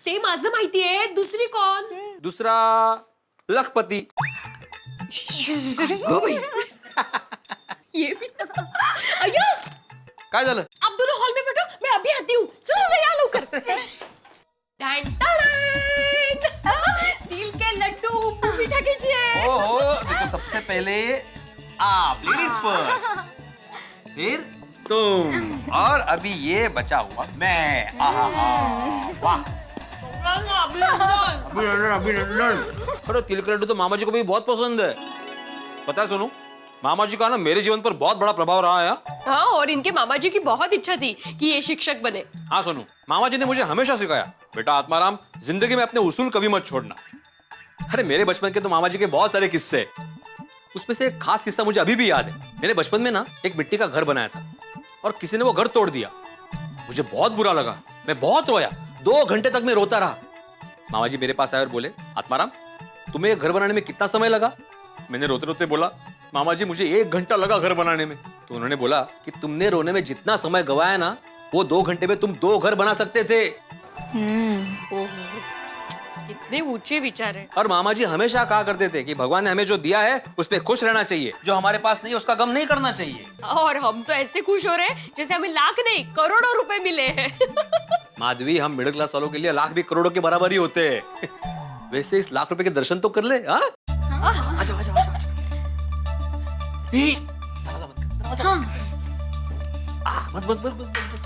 [SPEAKER 8] ते माझं माहिती आहे. दुसरी कोण?
[SPEAKER 7] दूसरा लखपति.
[SPEAKER 8] ये भी अय्या,
[SPEAKER 7] काय झालं?
[SPEAKER 8] आप दोनों हॉल में बैठो, मैं अभी आती हूँ. चलो ना, या लवकर. Done done. तिल के लड्डू मीठा कीजिए.
[SPEAKER 4] ओहो, देखो सबसे पहले आप लेडीज फर्स्ट, फिर तुम, और अभी ये बचा हुआ मैं. वाह. अभिनंदन.
[SPEAKER 7] अरे तिल के लड्डू तो मामा जी को भी बहुत पसंद है. पता है सोनू, मामा जी का ना मेरे जीवन पर बहुत बड़ा प्रभाव रहा है.
[SPEAKER 8] हाँ, और इनके मामा जी की बहुत इच्छा थी कि ये शिक्षक बने.
[SPEAKER 7] हाँ सोनू, मामा जी ने मुझे हमेशा सिखाया, बेटा आत्माराम, जिंदगी में अपने उसूल कभी मत छोड़ना. अरे मेरे बचपन के तो मामा जी के बहुत सारे किस्से. उसमें से एक खास किस्सा मुझे अभी भी याद है. मेरे बचपन में ना एक मिट्टी का घर बनाया था और किसी ने वो घर तोड़ दिया. मुझे बहुत बुरा लगा, मैं बहुत रोया. 2 घंटे तक मैं रोता रहा. मामा जी मेरे पास आए और बोले, आत्माराम, तुम्हें ये घर बनाने में कितना समय लगा? मैंने रोते रोते बोला, मामा जी मुझे 1 घंटा लगा घर बनाने में. तो उन्होंने बोला कि तुमने रोने में जितना समय गवाया ना, वो 2 घंटे में तुम 2 घर बना सकते थे.
[SPEAKER 8] इतने ऊंचे विचार है.
[SPEAKER 7] और मामा जी हमेशा कहा करते थे कि भगवान ने हमें जो दिया है उस पे खुश रहना चाहिए, जो हमारे पास नहीं उसका गम नहीं करना चाहिए.
[SPEAKER 8] और हम तो ऐसे खुश हो रहे हैं जैसे हमें लाख नहीं करोड़ों रुपए मिले हैं.
[SPEAKER 7] माधवी, हम मिडिल क्लास वालों के लिए लाख भी करोड़ों के बराबर ही होते हैं. वैसे इस लाख रुपए के दर्शन तो कर ले. हाँ, आजा आजा आजा. दरवाजा बंद कर, दरवाजा बंद कर. बस बस बस बस बस बस.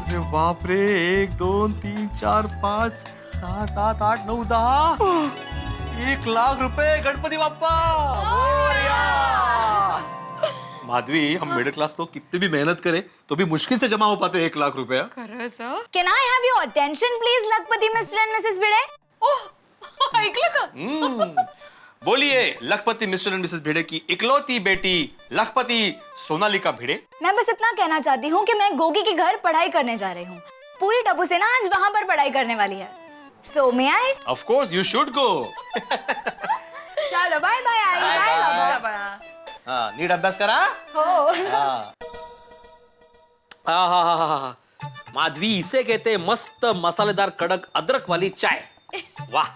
[SPEAKER 7] अरे बाप रे. 1 2 3 4 5 6 7 8 9 10. 1 लाख रुपए गणपति बाप्पा. माधवी, हम मिडिल क्लास लोग कितनी भी मेहनत करें तो भी मुश्किल से जमा हो पाते 1 लाख रुपए.
[SPEAKER 14] Can I have your attention please, Lakhpati mister and Mrs भिड़े?
[SPEAKER 8] ओह, ऐकलं का?
[SPEAKER 7] बोलिए लखपति मिस्टर एंड मिसेस भिड़े की इकलौती बेटी लखपति सोनालिका भिड़े.
[SPEAKER 14] मैं बस इतना कहना चाहती हूँ कि मैं गोगी के घर पढ़ाई करने जा रही हूँ. पूरी टपू से ना आज वहाँ पर पढ़ाई करने वाली है. So may I?
[SPEAKER 7] Of course you should go.
[SPEAKER 14] चलो बाय बाय. आई बाय.
[SPEAKER 7] हाँ, नीट अभ्यास करा.
[SPEAKER 14] हो.
[SPEAKER 7] माधवी, इसे कहते हैं मस्त मसालेदार कड़क अदरक वाली चाय. वाह.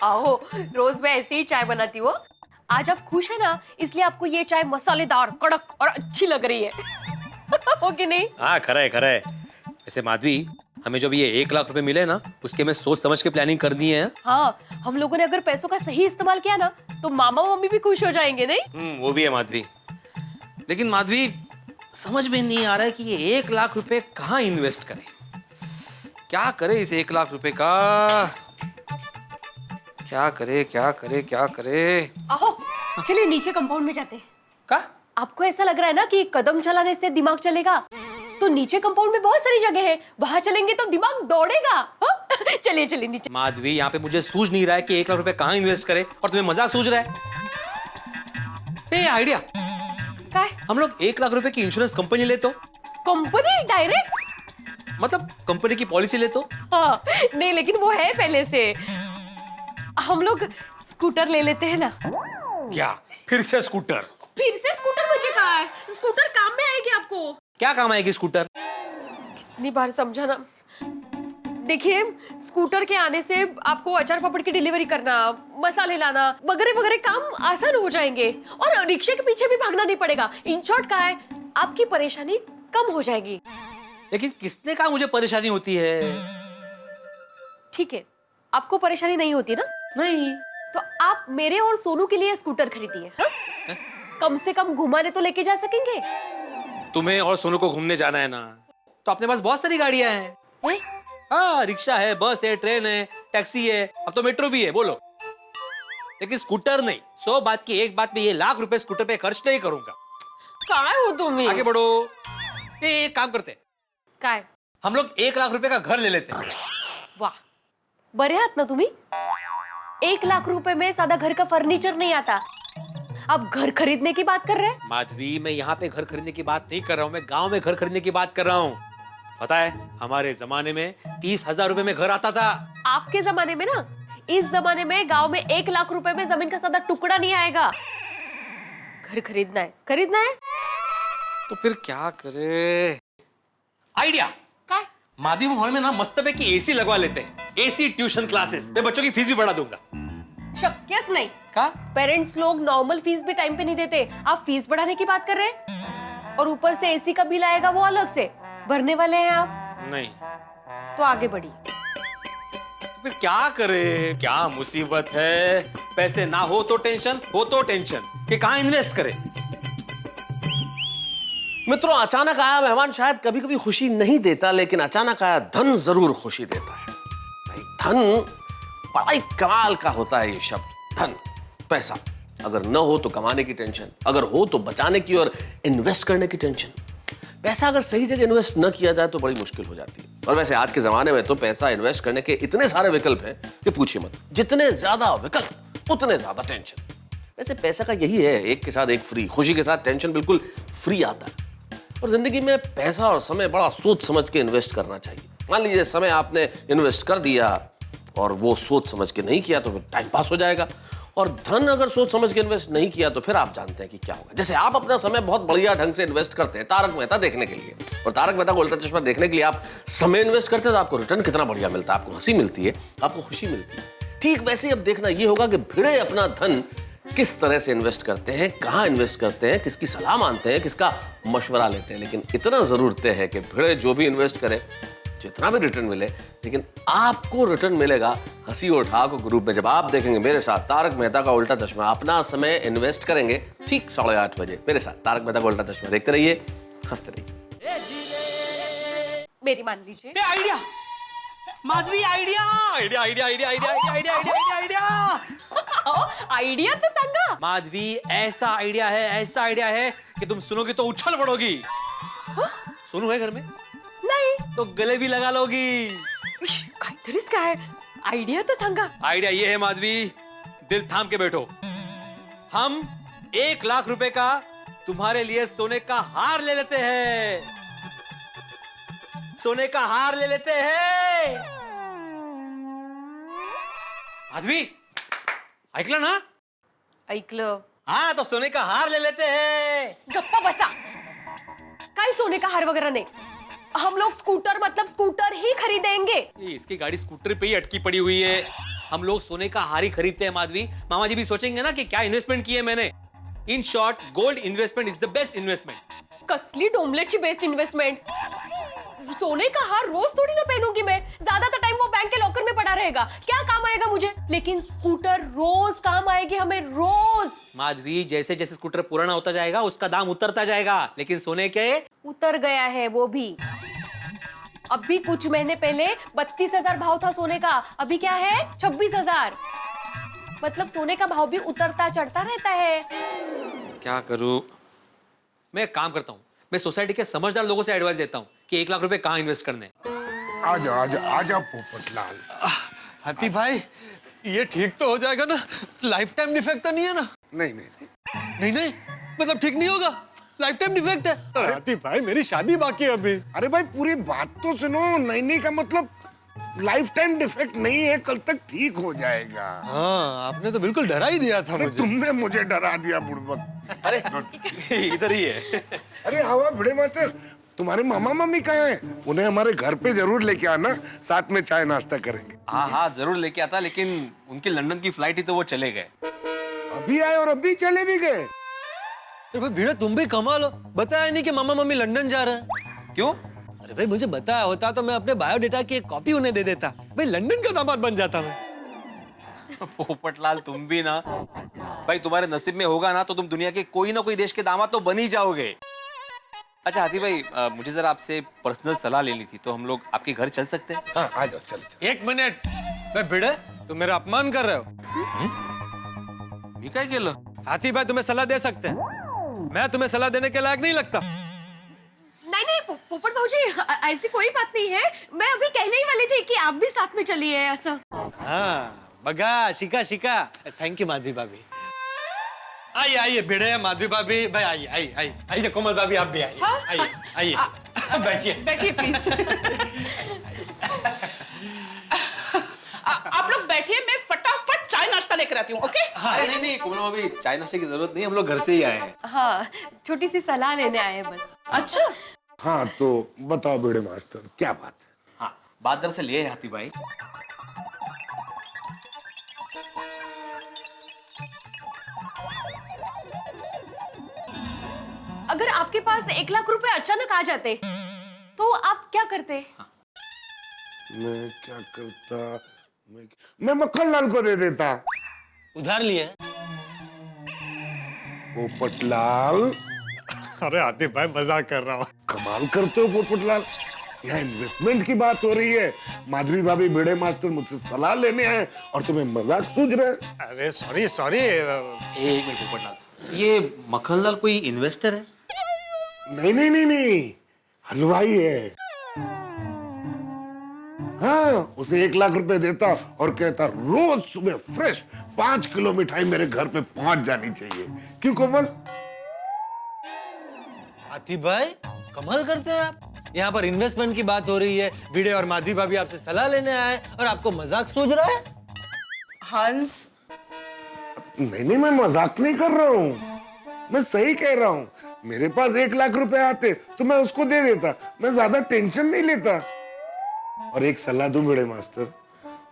[SPEAKER 8] आओ, रोज मैं ऐसे ही चाय बनाती हूँ. आज आप खुश है ना, इसलिए आपको ये चाय मसालेदार कड़क और अच्छी लग रही है. हो कि नहीं?
[SPEAKER 7] हाँ, खरा है. वैसे माधवी, हमें जब ये 1 लाख रुपए मिले ना, उसके हमें सोच समझ के प्लानिंग करनी है.
[SPEAKER 8] हाँ, हम लोगों ने अगर पैसों का सही इस्तेमाल किया ना, तो मामा मम्मी भी खुश हो जाएंगे, नहीं?
[SPEAKER 7] वो भी है माधवी. लेकिन माधवी, समझ में नहीं आ रहा है कि ये 1 लाख रुपए कहाँ इन्वेस्ट करें. क्या करे इस 1 लाख रुपए का? क्या करे?
[SPEAKER 8] आओ, चलिए नीचे कंपाउंड में जाते.
[SPEAKER 7] का?
[SPEAKER 8] आपको ऐसा लग रहा है ना कि कदम चलाने से दिमाग चलेगा, तो नीचे कंपाउंड में बहुत सारी जगह है, वहां चलेंगे तो दिमाग दौड़ेगा. चलिए नीचे.
[SPEAKER 7] माधवी, यहाँ पे मुझे सूझ नहीं रहा है कि 1 लाख रुपए कहाँ इन्वेस्ट करे और तुम्हें मजाक सूझ रहा है. आइडिया.
[SPEAKER 8] काय
[SPEAKER 7] हम लोग 1 लाख रुपए की इंश्योरेंस कंपनी ले तो,
[SPEAKER 8] कंपनी डायरेक्ट?
[SPEAKER 7] मतलब कंपनी की पॉलिसी ले तो।
[SPEAKER 8] हाँ, नहीं लेकिन वो है पहले से। हम लोग स्कूटर ले लेते हैं ना।
[SPEAKER 7] क्या फिर से स्कूटर?
[SPEAKER 8] फिर से स्कूटर मुझे कहा है, स्कूटर काम में आएगी आपको।
[SPEAKER 7] क्या काम आएगी स्कूटर?
[SPEAKER 8] कितनी बार समझाना। देखिए, स्कूटर के आने से आपको अचार पापड़ की डिलीवरी करना, मसाले लाना वगैरह वगैरह काम आसान हो जाएंगे और रिक्शे के पीछे भी भागना नहीं पड़ेगा। इन शॉर्ट का है, आपकी परेशानी कम हो जाएगी।
[SPEAKER 7] लेकिन किसने कहा मुझे परेशानी होती है?
[SPEAKER 8] ठीक है, आपको परेशानी नहीं होती ना?
[SPEAKER 7] नहीं।
[SPEAKER 8] तो आप मेरे और सोनू के लिए स्कूटर खरीदिए। हाँ? कम से कम घुमाने तो लेके जा सकेंगे।
[SPEAKER 7] तुम्हें और सोनू को घूमने जाना है ना, तो अपने पास बहुत सारी गाड़ियां हैं। हाँ, रिक्शा है, बस है, ट्रेन है, टैक्सी है, अब तो मेट्रो भी है। बोलो। लेकिन स्कूटर नहीं। 100 बात की एक बात में ये लाख रुपए स्कूटर पे खर्च नहीं करूंगा।
[SPEAKER 8] काय हो तुम?
[SPEAKER 7] आगे बढ़ो। एक काम करते हैं,
[SPEAKER 8] काय?
[SPEAKER 7] हम लोग 1 लाख रुपए का घर ले लेते हैं।
[SPEAKER 8] वाह, बरे आहात ना तुम्ही? 1 लाख रुपए में सादा घर का फर्नीचर नहीं आता। आप घर खरीदने की बात कर रहे हैं?
[SPEAKER 7] माधवी, मैं यहाँ पे घर खरीदने की बात नहीं कर रहा हूँ, मैं गांव में घर खरीदने की बात कर रहा हूँ। पता है, हमारे जमाने में 30,000 रुपए में घर आता था।
[SPEAKER 8] आपके जमाने में ना, इस जमाने में गांव में 1 लाख रुपए में जमीन का सादा टुकड़ा नहीं आएगा। घर खरीदना है, खरीदना है।
[SPEAKER 7] तो फिर क्या करे? आइडिया।
[SPEAKER 8] काय?
[SPEAKER 7] माधवी हॉल में ना मस्तपैकी एसी लगवा लेते हैं। एसी ट्यूशन क्लासेस, मैं बच्चों की फीस भी बढ़ा दूंगा।
[SPEAKER 8] शक्यस नहीं।
[SPEAKER 7] का?
[SPEAKER 8] पेरेंट्स लोग नॉर्मल फीस भी टाइम पे नहीं देते, आप फीस बढ़ाने की बात कर रहे हैं? और ऊपर से एसी का बिल आएगा, वो अलग से भरने वाले हैं आप।
[SPEAKER 7] नहीं।
[SPEAKER 8] तो आगे बढ़िए।
[SPEAKER 7] तो फिर क्या करे? क्या मुसीबत है? पैसे ना हो तो टेंशन, हो तो टेंशन कि कहाँ इन्वेस्ट करें।
[SPEAKER 6] मित्रों, अचानक आया मेहमान शायद कभी कभी खुशी नहीं देता, लेकिन अचानक आया धन जरूर खुशी देता है। भाई, धन बड़ा ही कमाल का होता है। ये शब्द धन, पैसा, अगर न हो तो कमाने की टेंशन, अगर हो तो बचाने की और इन्वेस्ट करने की टेंशन। पैसा अगर सही जगह इन्वेस्ट न किया जाए तो बड़ी मुश्किल हो जाती है। और वैसे आज के जमाने में तो पैसा इन्वेस्ट करने के इतने सारे विकल्प हैं कि पूछिए मत। जितने ज्यादा विकल्प उतने ज्यादा टेंशन। वैसे पैसा का यही है, एक के साथ एक फ्री। खुशी के साथ टेंशन बिल्कुल फ्री आता है। और जिंदगी में पैसा और समय बड़ा सोच समझ के इन्वेस्ट करना चाहिए। मान लीजिए समय आपने इन्वेस्ट कर दिया और वो सोच समझ के नहीं किया तो फिर टाइम पास हो जाएगा। और धन अगर सोच समझ के इन्वेस्ट नहीं किया तो फिर आप जानते हैं कि क्या होगा। जैसे आप अपना समय बहुत बढ़िया ढंग से इन्वेस्ट करते हैं तारक मेहता देखने के लिए, और तारक मेहता को उल्टा चश्मा देखने के लिए आप समय इन्वेस्ट करते हैं तो आपको रिटर्न कितना बढ़िया मिलता है, आपको हंसी मिलती है, आपको खुशी मिलती है। ठीक वैसे ही अब देखना ये होगा कि भिड़े अपना धन किस तरह से इन्वेस्ट करते हैं, कहाँ इन्वेस्ट करते हैं, किसकी सलाह मानते हैं, किसका मशवरा लेते हैं। लेकिन इतना जरूर तय है कि भिड़े जो भी इन्वेस्ट करें, जितना भी रिटर्न मिले, लेकिन आपको रिटर्न मिलेगा हंसी और ठाकुर ग्रुप में। जब आप देखेंगे मेरे साथ तारक मेहता का उल्टा चश्मा, अपना समय इन्वेस्ट करेंगे ठीक 8:30 बजे मेरे साथ तारक मेहता का उल्टा चश्मा देखते रहिए, हंसते रहिए।
[SPEAKER 8] मेरी मान लीजिए।
[SPEAKER 7] Idea Madhavi, idea idea idea idea idea idea idea idea
[SPEAKER 8] idea तो सांगा।
[SPEAKER 7] माधवी, ऐसा आइडिया है कि तुम सुनोगे तो उछल पड़ोगी। सोनू है घर में?
[SPEAKER 8] नहीं।
[SPEAKER 7] तो गले भी लगा लोगी।
[SPEAKER 8] काहीतरीच काय आइडिया तो सांगा।
[SPEAKER 7] आइडिया ये है माधवी, दिल थाम के बैठो। हम 1 लाख रुपए का तुम्हारे लिए सोने का हार ले लेते हैं। सोने का हार ले लेते हैं। माधवी, ऐकलं ना?
[SPEAKER 8] ऐकलं।
[SPEAKER 7] हाँ, तो सोने का हार ले लेते हैं।
[SPEAKER 8] गप्पा बसा। काय सोने का हार वगैरह नहीं, हम लोग स्कूटर मतलब स्कूटर ही खरीदेंगे।
[SPEAKER 7] इसकी गाड़ी स्कूटर पे ही अटकी पड़ी हुई है। हम लोग सोने का हार ही खरीदते हैं माधवी। मामा जी भी सोचेंगे ना कि क्या इन्वेस्टमेंट की है मैंने। In short, gold investment is the best investment.
[SPEAKER 8] कसली डोमलेची बेस्ट इन्वेस्टमेंट। सोने का हार रोज थोड़ी ना पहनूंगी मैं, ज्यादातर टाइम वो बैंक के लॉकर में पड़ा रहेगा, क्या काम आएगा मुझे। लेकिन स्कूटर रोज काम आएगी हमें, रोज।
[SPEAKER 7] माधवी, जैसे जैसे स्कूटर पुराना होता जाएगा उसका दाम उतरता जाएगा, लेकिन सोने के
[SPEAKER 8] उतर गया है वो भी। अभी कुछ महीने पहले 32,000 भाव था सोने का, अभी क्या है 26,000। मतलब सोने का भाव भी उतरता चढ़ता रहता है।
[SPEAKER 7] क्या करूं? मैं एक काम करता हूं, मैं सोसाइटी के समझदार लोगों से एडवाइस देता हूं कि 1 लाख रुपए कहाँ इन्वेस्ट करने।
[SPEAKER 9] आजा पोपटलाल।
[SPEAKER 15] हाथी भाई, ये ठीक तो हो जाएगा ना? लाइफ टाइम डिफेक्ट तो नहीं है ना?
[SPEAKER 9] नहीं नहीं
[SPEAKER 15] नहीं नहीं, मतलब ठीक नहीं होगा? लाइफ टाइम डिफेक्ट है। हाथी भाई मेरी शादी बाकी है अभी।
[SPEAKER 16] अरे भाई पूरी बात तो सुनो। नहीं का मतलब लाइफ टाइम डिफेक्ट नहीं है, कल तक ठीक हो जाएगा।
[SPEAKER 15] हाँ आपने तो बिल्कुल डरा ही दिया था मुझे।
[SPEAKER 16] तुमने मुझे डरा दिया बुड़बक।
[SPEAKER 7] अरे इधर ही है।
[SPEAKER 16] अरे हवा भिड़े मास्टर, तुम्हारे मामा मम्मी कहाँ हैं? उन्हें हमारे घर पे जरूर लेके आना, साथ में चाय नाश्ता करेंगे।
[SPEAKER 7] हाँ हाँ जरूर लेके आता, लेकिन उनकी लंदन की फ्लाइट ही तो वो चले गए।
[SPEAKER 16] अभी आए और अभी चले भी गए।
[SPEAKER 15] अरे भाई भिड़े तुम भी कमाल हो, बताया नहीं कि मामा मम्मी लंदन जा रहे हैं।
[SPEAKER 7] क्यों?
[SPEAKER 15] अरे भाई मुझे बताया होता तो मैं अपने बायोडेटा की एक कॉपी उन्हें दे देता, भाई लंदन का दामाद बन जाता मैं।
[SPEAKER 7] पोपटलाल तुम भी ना भाई, तुम्हारे नसीब में होगा ना तो तुम दुनिया के कोई ना कोई देश के दामाद तो बन ही जाओगे। अच्छा हाथी भाई, मुझे जरा आपसे पर्सनल सलाह लेनी थी, तो हम लोग आपके घर चल सकते हैं?
[SPEAKER 16] हाँ आ जाओ, चलो।
[SPEAKER 15] एक मिनट, मैं भिड़े तुम मेरा अपमान कर रहे हो।
[SPEAKER 7] क्या खेलो?
[SPEAKER 15] हाथी भाई तुम्हें सलाह दे सकते हैं, मैं तुम्हें सलाह देने के लायक नहीं लगता।
[SPEAKER 8] नहीं पोपट भाऊजी, ऐसी कोई बात नहीं है। मैं अभी कहने ही वाली थी कि आप भी साथ में चलिए ऐसा।
[SPEAKER 15] हाँ बगा शिका। थैंक यू माधवी भाभी। आइए आइए भिड़े, माधवी भाभी भाई आइए कोमल भाभी आप भी आइए। आइए
[SPEAKER 10] बैठिए प्लीज। आप लोग बैठिए, मैं फटाफट चाय नाश्ता लेकर आती हूँ। ओके?
[SPEAKER 7] अरे नहीं कोमल भाभी, चाय नाश्ते की जरूरत नहीं, हम लोग घर से ही आए हैं।
[SPEAKER 8] हाँ छोटी सी सलाह लेने आए हैं बस।
[SPEAKER 10] अच्छा
[SPEAKER 16] हाँ तो बताओ भिड़े मास्टर, क्या बात है?
[SPEAKER 7] हाँ बात दरअसल ये है हाथी भाई,
[SPEAKER 8] अगर आपके पास 1 लाख रुपए अचानक आ जाते तो आप क्या करते?
[SPEAKER 16] मैं क्या करता? मैं मक्खन लाल को दे देता।
[SPEAKER 15] उधार लिए?
[SPEAKER 16] पोपटलाल।
[SPEAKER 15] अरे हाथी भाई मजाक कर रहा हूँ।
[SPEAKER 16] कमाल करते हो पोपटलाल, यहाँ इन्वेस्टमेंट की बात हो रही है, माधवी भाभी भिड़े मास्टर मुझसे सलाह लेने आए और तुम्हें मजाक सूझ रहा है।
[SPEAKER 15] अरे सॉरी।
[SPEAKER 7] एक मिनट पोपटलाल, ये मक्खनलाल कोई इन्वेस्टर है?
[SPEAKER 16] नहीं, हलवाई है। हाँ उसे 1 लाख रुपए देता और कहता रोज सुबह फ्रेश 5 किलो मिठाई मेरे घर पे पहुंच जानी चाहिए। क्यों कोमल?
[SPEAKER 15] हाथी भाई कमाल करते हैं आप। यहाँ पर इन्वेस्टमेंट की बात हो रही है, भिड़े और माधवी भाभी आपसे सलाह लेने आए और आपको मजाक सूझ रहा है।
[SPEAKER 10] हंस,
[SPEAKER 16] नहीं मैं मजाक नहीं कर रहा हूँ, मैं सही कह रहा हूँ। मेरे पास 1 लाख रुपए आते तो मैं उसको दे देता, मैं ज्यादा टेंशन नहीं लेता। और एक सलाह दूं भिड़े मास्टर,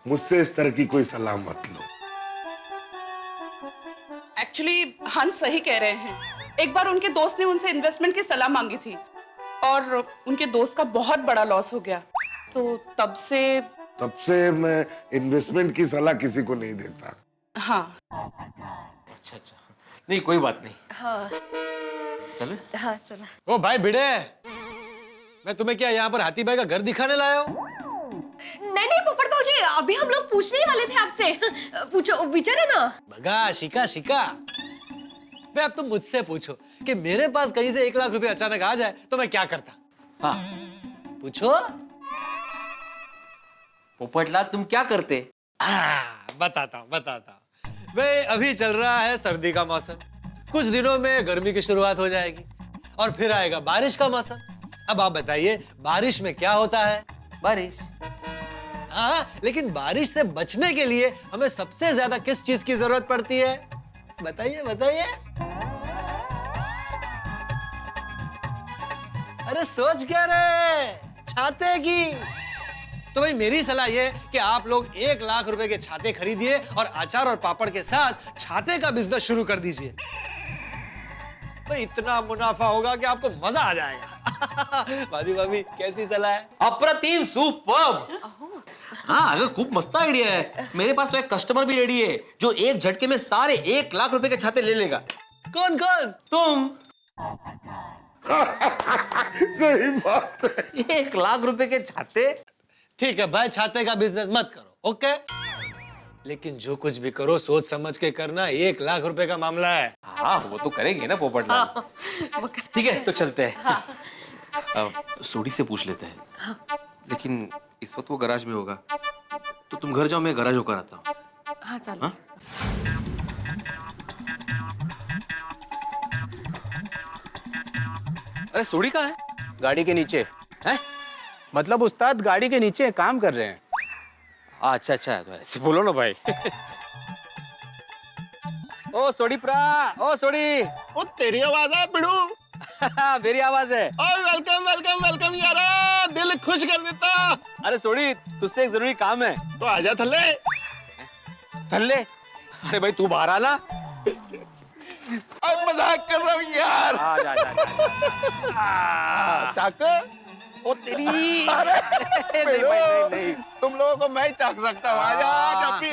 [SPEAKER 16] मुझसे इस तरह की कोई सलाह मत लो।
[SPEAKER 10] एक्चुअली हंस सही कह रहे हैं। एक बार उनके दोस्त ने उनसे इन्वेस्टमेंट की सलाह मांगी थी और उनके दोस्त का बहुत बड़ा लॉस हो गया, तो तब से
[SPEAKER 16] मैं इन्वेस्टमेंट की सलाह किसी को नहीं देता।
[SPEAKER 10] हाँ
[SPEAKER 7] अच्छा नहीं कोई बात नहीं।
[SPEAKER 8] हाँ
[SPEAKER 7] चलो।
[SPEAKER 8] हाँ चला।
[SPEAKER 15] ओ भाई भिड़े, मैं तुम्हें क्या यहाँ पर हाथी भाई का घर दिखाने लाया हूँ?
[SPEAKER 8] नहीं पोपट भाऊजी, अभी हम लोग पूछने ही वाले थे आपसे। पूछो, विचारे ना।
[SPEAKER 15] भगा शिका। मैं अब तुम मुझसे पूछो कि मेरे पास कहीं से 1 लाख रुपए अचानक आ जाए तो मैं क्या करता? हाँ पूछो।
[SPEAKER 7] पोपटलाल तुम क्या करते?
[SPEAKER 15] बताता हूँ। भाई अभी चल रहा है सर्दी का मौसम, कुछ दिनों में गर्मी की शुरुआत हो जाएगी और फिर आएगा बारिश का मौसम। अब आप बताइए बारिश में क्या होता है?
[SPEAKER 7] बारिश।
[SPEAKER 15] हाँ लेकिन बारिश से बचने के लिए हमें सबसे ज्यादा किस चीज की जरूरत पड़ती है? बताइए। अरे सोच क्या रहे? छाते की। तो भाई मेरी सलाह ये कि आप लोग 1 लाख रुपए के छाते खरीदिए और अचार और पापड़ के साथ छाते का बिजनेस शुरू कर दीजिए। तो इतना मुनाफा होगा कि आपको मजा आ जाएगा। भाभी कैसी सलाह है?
[SPEAKER 7] अप्रतिम, सुपर्ब। हाँ अगर खूब मस्त आइडिया है। मेरे पास तो एक कस्टमर भी रेडी है जो एक झटके में सारे 1 लाख रुपए के छाते ले लेगा।
[SPEAKER 15] कौन?
[SPEAKER 7] तुम।
[SPEAKER 16] सही बात है।
[SPEAKER 7] 1 लाख रुपए के छाते।
[SPEAKER 15] ठीक है भाई, छाते का बिजनेस मत करो, ओके? लेकिन जो कुछ भी करो सोच समझ के करना, 1 लाख रुपए का मामला है।
[SPEAKER 7] हाँ वो तो करेंगे ना पोपटलाल। ठीक है तो चलते हैं। सोडी से पूछ लेते हैं। लेकिन इस वक्त वो गैराज में होगा, तो तुम घर जाओ, मैं गैराज होकर आता हूँ।
[SPEAKER 8] हाँ चलो।
[SPEAKER 7] अरे सोडी कहाँ है?
[SPEAKER 15] गाड़ी के नीचे
[SPEAKER 7] हैं?
[SPEAKER 15] मतलब उस्ताद गाड़ी के नीचे काम कर रहे हैं।
[SPEAKER 7] अच्छा अच्छा, तो ऐसे बोलो ना भाई। ओ सोडी प्रा, ओ सोडी।
[SPEAKER 9] ओ तेरी आवाज है बिड़ू।
[SPEAKER 7] मेरी आवाज है।
[SPEAKER 9] ओ वेलकम वेलकम वेलकम यारा, दिल खुश कर देता।
[SPEAKER 7] अरे सोडी, तुझसे एक जरूरी काम है।
[SPEAKER 9] तो आजा थल्ले।
[SPEAKER 7] थल्ले? अरे भाई तू बाहर आना।
[SPEAKER 9] अब मजाक कर रहा हूँ यार।
[SPEAKER 7] आ जा जा जा।
[SPEAKER 9] चाक।
[SPEAKER 7] ओ तेरी।
[SPEAKER 9] अरे
[SPEAKER 7] नहीं, नहीं।
[SPEAKER 9] तुम लोगों को मैं ही चाक सकता हूँ। आजा जपी।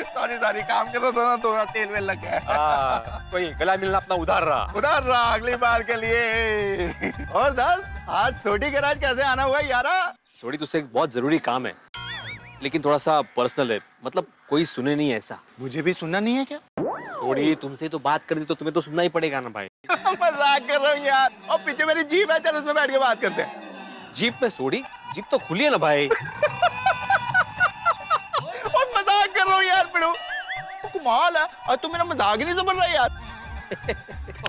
[SPEAKER 9] सॉरी काम कर रहा था ना, थोड़ा तेल वेल लग गया।
[SPEAKER 7] कोई गला मिलना अपना उधार रहा
[SPEAKER 9] अगली बार के लिए। और दस, आज छोटी गैराज कैसे आना हुआ यारा?
[SPEAKER 7] सोडी, तुझसे एक बहुत जरूरी काम है, लेकिन थोड़ा सा पर्सनल है, मतलब कोई सुने नहीं ऐसा।
[SPEAKER 9] मुझे भी सुनना नहीं है क्या?
[SPEAKER 7] सोडी, तुमसे तो बात कर दी तो तुम्हें तो सुनना ही पड़ेगा ना भाई।
[SPEAKER 9] मजाक कर रहा हूँ यार। और पीछे मेरी जीप है, चल उसमें बैठ के बात करते हैं।
[SPEAKER 7] जीप में? सोडी, जीप तो खुली है ना भाई।
[SPEAKER 9] और मजाक कर रहा हूँ यार बिड़ू, कमाल है। और तू मेरा मजाक ही नहीं समझ रहा यार।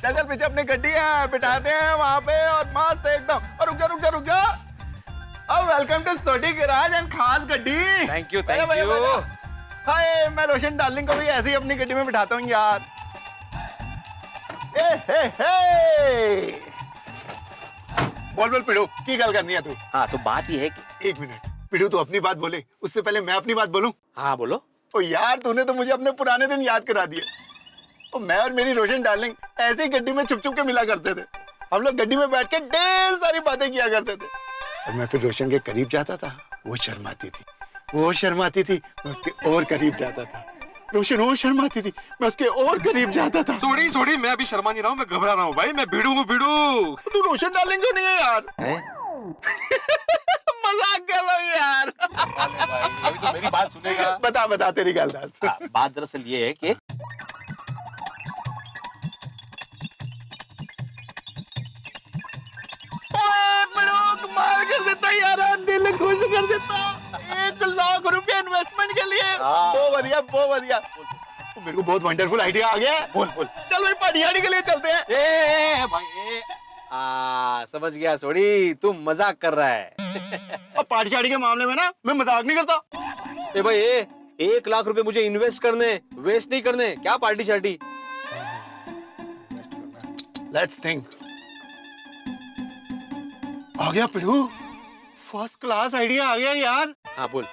[SPEAKER 9] चल पीछे अपनी गड्डी है, बिठाते हैं वहां पे और मस्त एकदम। और रुक जा। अब वेलकम टू छोटी गैराज एंड खास गड्डी।
[SPEAKER 7] Thank you.
[SPEAKER 9] हाय, मैं रोशन डार्लिंग को भी ऐसे ही अपनी गड्डी में बिठाता हूँ यार। बोल पिड़ू, की गल करनी है तू?
[SPEAKER 7] हाँ, तो बात ये है कि
[SPEAKER 9] एक मिनट पिड़ू, तू अपनी बात बोले उससे पहले मैं अपनी बात बोलूं।
[SPEAKER 7] हाँ बोलो।
[SPEAKER 9] ओ यार, तूने तो मुझे अपने पुराने दिन याद करा दिए। तो मैं और मेरी रोशन डार्लिंग ऐसे ही गड्डी में छुप के मिला करते थे। हम लोग गड्डी में बैठ के ढेर सारी बातें किया करते थे। और मैं फिर रोशन के करीब जाता था, वो शर्माती थी, मैं उसके और करीब जाता था। रोशन और शर्माती थी, मैं उसके और करीब जाता था।
[SPEAKER 7] सोडी, मैं अभी शर्मा नहीं रहा हूँ, मैं घबरा रहा हूँ भाई। मैं भिड़ू हूँ।
[SPEAKER 9] तू रोशन डार्लिंग क्यों नहीं है यार? मजाक कर रहा हूँ यार।
[SPEAKER 7] अभी तो मेरी बात सुनेगा।
[SPEAKER 9] बता तेरी गल दस।
[SPEAKER 7] बात दरअसल ये है कि
[SPEAKER 9] कमाल कर देता यार, दिल खुश कर देता। 1 लाख रुपया इन्वेस्टमेंट के लिए। बहुत बढ़िया। मेरे को बहुत वंडरफुल आइडिया आ गया।
[SPEAKER 7] बोल।
[SPEAKER 9] चल भाई, पार्टी के लिए चलते हैं।
[SPEAKER 7] समझ गया सोडी, तू मजाक कर रहा है।
[SPEAKER 9] और पार्टी के मामले में ना मैं मजाक नहीं करता।
[SPEAKER 7] भाई 1 लाख रुपए मुझे इन्वेस्ट करने, वेस्ट नहीं करने। क्या पार्टी शार्टी?
[SPEAKER 9] Let's think. आ गया पिड़ू, फर्स्ट क्लास आइडिया आ गया यार।
[SPEAKER 7] हाँ बोल।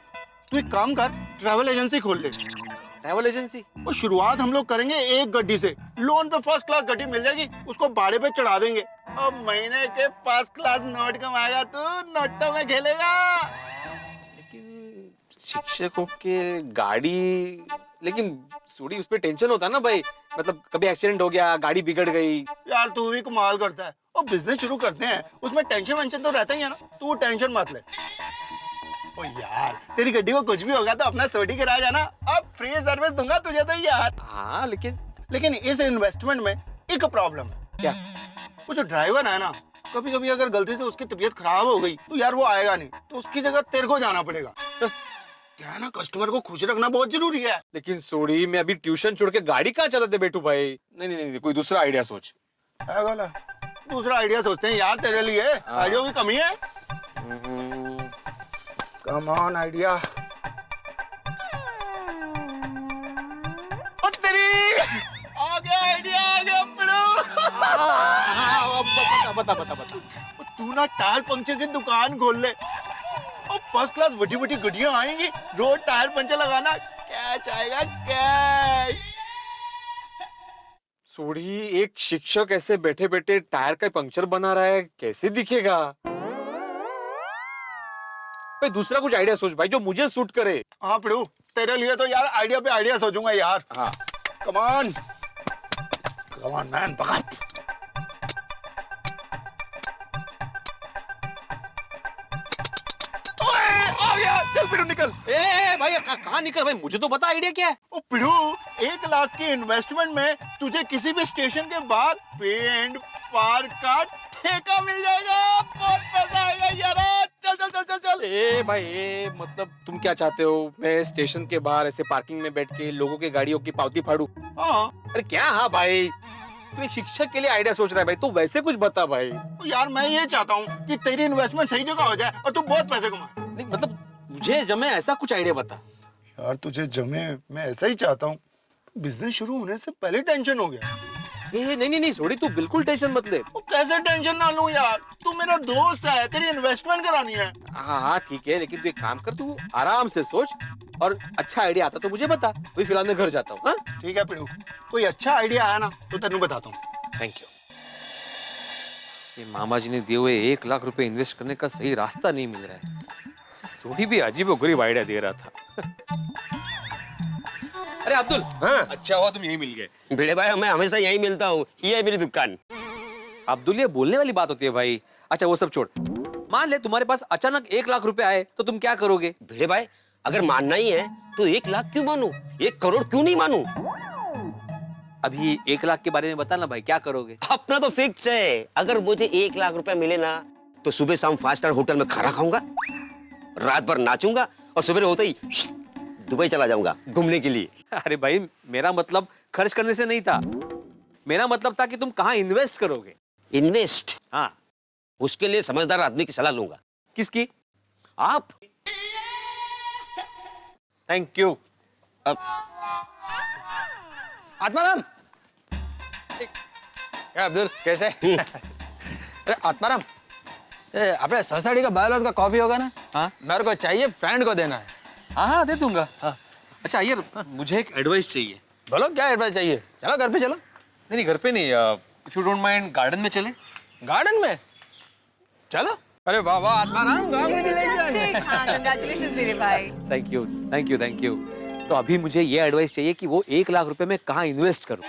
[SPEAKER 9] तू एक काम कर, ट्रैवल एजेंसी खोल ले।
[SPEAKER 7] Travel agency?
[SPEAKER 9] और शुरुआत हम लोग करेंगे एक गड्डी से। लोन पे फर्स्ट क्लास गड्डी मिल जाएगी, उसको भाड़े पे चढ़ा देंगे। और महीने के फर्स्ट क्लास नोट कमाएगा तू, नोटों में खेलेगा।
[SPEAKER 7] लेकिन शिक्षकों के गाड़ी, लेकिन सोडी उस पे टेंशन होता है ना भाई। मतलब कभी एक्सीडेंट हो गया, गाड़ी बिगड़ गई।
[SPEAKER 9] यार तू भी कमाल करता है। और बिजनेस शुरू करते हैं, उसमें टेंशन तो रहता ही है ना, तू टेंशन मत ले। ओ यार, तेरी गड्डी को कुछ भी होगा तो अपना छोटी गैराज है ना, अब फ्री सर्विस दूंगा तुझे तो यार।
[SPEAKER 7] हाँ,
[SPEAKER 9] लेकिन इस इन्वेस्टमेंट में एक प्रॉब्लम है।
[SPEAKER 7] क्या?
[SPEAKER 9] वो जो ड्राइवर है ना, कभी अगर गलती से उसकी तबीयत खराब हो गई तो यार वो आएगा नहीं, तो उसकी जगह तेरे को जाना पड़ेगा। क्या है ना, कस्टमर को खुश रखना बहुत जरूरी है।
[SPEAKER 7] लेकिन सोडी, मैं अभी ट्यूशन छोड़ के गाड़ी कहाँ चलाते बैठू भाई। नहीं, कोई दूसरा आइडिया सोच।
[SPEAKER 9] दूसरा आइडिया सोचते हैं यार तेरे लिए। आइडिया की कमी है। Come on idea. तेरी आ गया आइडिया
[SPEAKER 7] बता।
[SPEAKER 9] तू ना टायर पंक्चर की दुकान खोल ले, और फर्स्ट क्लास बड़ी गड्डियां आएंगी, रोज टायर पंचर लगाना, कैश आएगा कैश।
[SPEAKER 7] सोडी, एक शिक्षक ऐसे बैठे बैठे टायर का पंक्चर बना रहा है, कैसे दिखेगा भाई? दूसरा कुछ आइडिया सोच भाई, जो मुझे सूट करे।
[SPEAKER 9] हाँ पिड़ू, तेरे लिए तो यार आइडिया पे आइडिया सोचूंगा यार।
[SPEAKER 7] हाँ,
[SPEAKER 9] कमान मैन, पकड़। आ गया, चल पिड़ू निकल।
[SPEAKER 7] भाई कहाँ निकल भाई, मुझे तो बता आइडिया क्या है।
[SPEAKER 9] ओ पिड़ू, 1 लाख की इन्वेस्टमेंट में तुझे किसी भी स्टेशन के बाहर पे एंड पार्क का ठेका मिल जाएगा। बहुत पैसा आएगा यार। चल।
[SPEAKER 7] भाई मतलब तुम क्या चाहते हो, मैं स्टेशन के बाहर ऐसे पार्किंग में बैठ के लोगों की गाड़ियों की पावती फाड़ू?
[SPEAKER 9] हाँ।
[SPEAKER 7] अरे क्या? हाँ भाई, तू एक शिक्षक के लिए आइडिया सोच रहा है भाई, तो वैसे कुछ बता भाई।
[SPEAKER 9] तो यार मैं ये चाहता हूँ कि तेरी इन्वेस्टमेंट सही जगह हो जाए और तू बहुत पैसे कमा।
[SPEAKER 7] नहीं मतलब मुझे जमे ऐसा कुछ आइडिया बता।
[SPEAKER 9] यार तुझे जमे मैं ऐसा ही चाहता हूँ। बिजनेस शुरू होने से पहले टेंशन हो गया।
[SPEAKER 7] नहीं सोड़ी, तू बिल्कुल टेंशन मत ले।
[SPEAKER 9] वो कैसे टेंशन ना लूं यार, तू मेरा दोस्त है, तेरी इन्वेस्टमेंट करानी है।
[SPEAKER 7] हाँ ठीक है, लेकिन तू एक काम कर, तू आराम से सोच और अच्छा आइडिया आता तो मुझे बता। अभी फिलहाल मैं घर जाता हूँ। हाँ
[SPEAKER 9] ठीक है पिड़ू, कोई अच्छा आइडिया आया ना तो तेनू बताता हूँ।
[SPEAKER 7] Thank you. ये मामा जी ने दिए हुए 1 लाख रुपए इन्वेस्ट करने का सही रास्ता नहीं मिल रहा है। सोडी भी अजीबोगरीब आइडिया दे रहा था। अरे अब्दुल, हाँ अच्छा हुआ तुम यहीं मिल गए।
[SPEAKER 17] भिड़े भाई मैं हमेशा यहीं मिलता हूँ, ये है मेरी दुकान।
[SPEAKER 7] अब्दुल ये बोलने वाली बात होती है भाई। अच्छा वो सब छोड़, मान ले तुम्हारे पास अचानक 1 लाख रुपए आए तो तुम क्या करोगे?
[SPEAKER 17] भिड़े भाई अगर मानना ही है तो 1 लाख क्यों मानूं, 1 करोड़ क्यों नहीं मानूं?
[SPEAKER 7] अभी 1 लाख के बारे में बता ना भाई, क्या करोगे?
[SPEAKER 17] अपना तो फिक्स है, अगर मुझे 1 लाख रुपए मिले ना तो सुबह शाम 5 स्टार होटल में खाना खाऊंगा, रात भर नाचूंगा और सुबह होते ही दुबई चला जाऊंगा घूमने के लिए।
[SPEAKER 7] अरे भाई मेरा मतलब खर्च करने से नहीं था, मेरा मतलब था कि तुम कहाँ इन्वेस्ट करोगे।
[SPEAKER 17] इन्वेस्ट?
[SPEAKER 7] हाँ
[SPEAKER 17] उसके लिए समझदार आदमी की सलाह लूंगा।
[SPEAKER 7] किसकी?
[SPEAKER 17] आप।
[SPEAKER 7] Thank you.
[SPEAKER 17] अब
[SPEAKER 4] आत्माराम, क्या अब्दुल कैसे? अरे आत्माराम, अपने सोसाइटी का बायोलॉजी का कॉपी होगा ना? हाँ मेरे को चाहिए, फ्रेंड को देना है।
[SPEAKER 7] हाँ दे दूंगा। हाँ। अच्छा यार मुझे एक एडवाइस चाहिए।
[SPEAKER 4] बोलो क्या एडवाइस चाहिए? चलो घर पे चलो।
[SPEAKER 7] नहीं घर पे नहीं, if you don't mind garden में चले।
[SPEAKER 4] गार्डन में चलो। अरे वाह वाह आत्माराम,
[SPEAKER 2] कांग्रेचुलेशंस मेरे भाई।
[SPEAKER 7] Thank you thank you thank you. तो अभी मुझे ये एडवाइस चाहिए कि वो 1 लाख रुपए में कहाँ इन्वेस्ट करूं।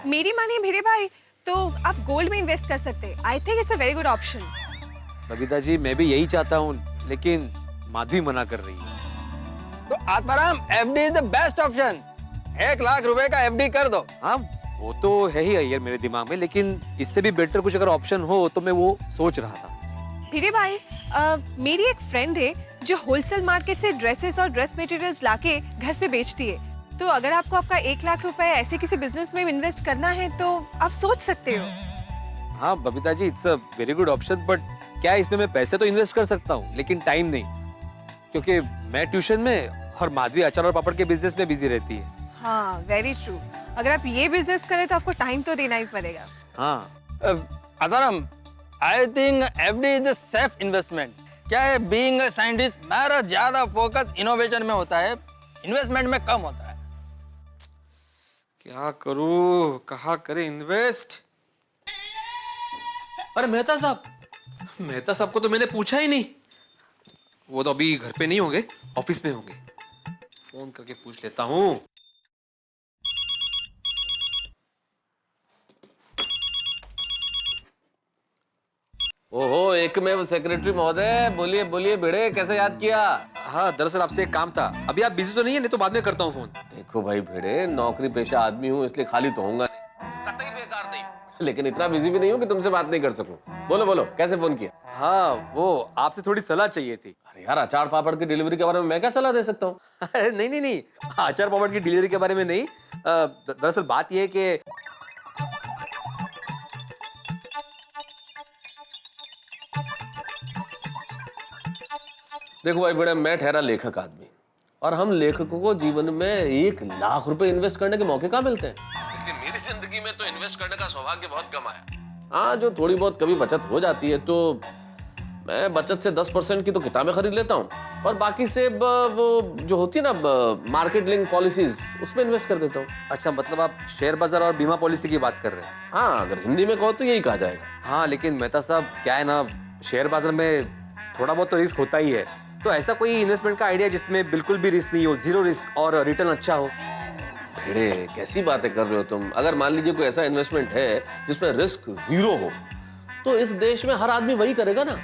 [SPEAKER 2] मेरी मानिए भिड़े भाई, तो आप गोल्ड में इन्वेस्ट कर सकते हैं। I think it's a very good option.
[SPEAKER 7] Babita ji मैं भी यही चाहता हूँ, लेकिन माधवी मना कर रही है।
[SPEAKER 4] तो Atmaram FD is the best option. 1 lakh रुपए का एफडी कर दो।
[SPEAKER 7] हाँ वो तो है ही यार मेरे दिमाग में, लेकिन इससे भी बेटर कुछ अगर ऑप्शन हो तो मैं वो सोच रहा था।
[SPEAKER 2] भिड़े भाई मेरी एक फ्रेंड है जो होलसेल मार्केट से ड्रेसेस और ड्रेस मटेरियल्स लाके घर से बेचती है। तो अगर आपको आपका 1 लाख रुपए ऐसे किसी बिजनेस में इन्वेस्ट करना है तो आप सोच सकते हो।
[SPEAKER 7] हाँ Babita ji it's a very good option, but क्या इसमें मैं पैसे तो इन्वेस्ट कर सकता हूँ लेकिन टाइम नहीं, क्योंकि मैं ट्यूशन में और माधवी अचार और पापड़ के बिजनेस में बिजी रहती है।
[SPEAKER 2] हाँ वेरी ट्रू। अगर आप ये बिजनेस करें तो आपको टाइम तो देना ही पड़ेगा।
[SPEAKER 7] हाँ
[SPEAKER 4] Atmaram I think FD is the safe investment. क्या है, बीइंग अ साइंटिस्ट मेरा ज्यादा फोकस इनोवेशन में होता है, इन्वेस्टमेंट में कम होता है।
[SPEAKER 7] क्या करूं, कहाँ करें इन्वेस्ट? अरे मेहता साहब को तो मैंने पूछा ही नहीं। वो तो अभी घर पे नहीं होंगे, ऑफिस में होंगे। फोन करके पूछ लेता हूँ।
[SPEAKER 6] ओहो एकमेव सेक्रेटरी महोदय, बोलिए बोलिए भिड़े, कैसे याद किया?
[SPEAKER 7] हाँ दरअसल आपसे एक काम था। अभी आप बिजी तो नहीं है? नहीं तो बाद में करता हूँ फोन।
[SPEAKER 6] देखो भाई भिड़े, नौकरी पेशा आदमी हूँ इसलिए खाली तो होऊंगा नहीं, कतई बेकार नहीं, लेकिन इतना बिजी भी नहीं हूँ कि तुमसे बात नहीं कर सकूं। बोलो बोलो कैसे फोन किया?
[SPEAKER 7] हाँ वो आपसे थोड़ी सलाह चाहिए थी।
[SPEAKER 6] अरे यार अचार पापड़ की डिलीवरी के बारे में मैं क्या सलाह दे सकता हूँ?
[SPEAKER 7] अरे नहीं अचार पापड़ की डिलीवरी के बारे में नहीं, दरअसल बात यह है कि
[SPEAKER 6] देखो भाई भिड़े, मैं ठहरा लेखक आदमी और हम लेखकों को जीवन में 1 लाख रुपए इन्वेस्ट करने के मौके कहाँ मिलते हैं, इसलिए मेरी जिंदगी में तो इन्वेस्ट करने का सौभाग्य बहुत कम आया। हाँ जो थोड़ी बहुत कभी बचत हो जाती है तो मैं बचत से 10% की तो किताबें खरीद लेता हूँ और बाकी से वो जो होती है ना मार्केट लिंक पॉलिसीज, उसमें इन्वेस्ट कर देता हूँ।
[SPEAKER 7] अच्छा मतलब आप शेयर बाजार और बीमा पॉलिसी की बात कर रहे हैं?
[SPEAKER 6] हाँ अगर हिंदी में कहो तो यही कहा जाएगा।
[SPEAKER 7] हाँ लेकिन मेहता साहब क्या है ना, शेयर बाजार में थोड़ा बहुत तो रिस्क होता ही है, तो ऐसा कोई इन्वेस्टमेंट का आइडिया जिसमें बिल्कुल भी रिस्क नहीं हो, 0 रिस्क और रिटर्न अच्छा हो।
[SPEAKER 6] भिड़े कैसी बातें कर रहे हो तुम? अगर मान लीजिए कोई ऐसा इन्वेस्टमेंट है जिसमें रिस्क 0 हो तो इस देश में हर आदमी वही करेगा ना।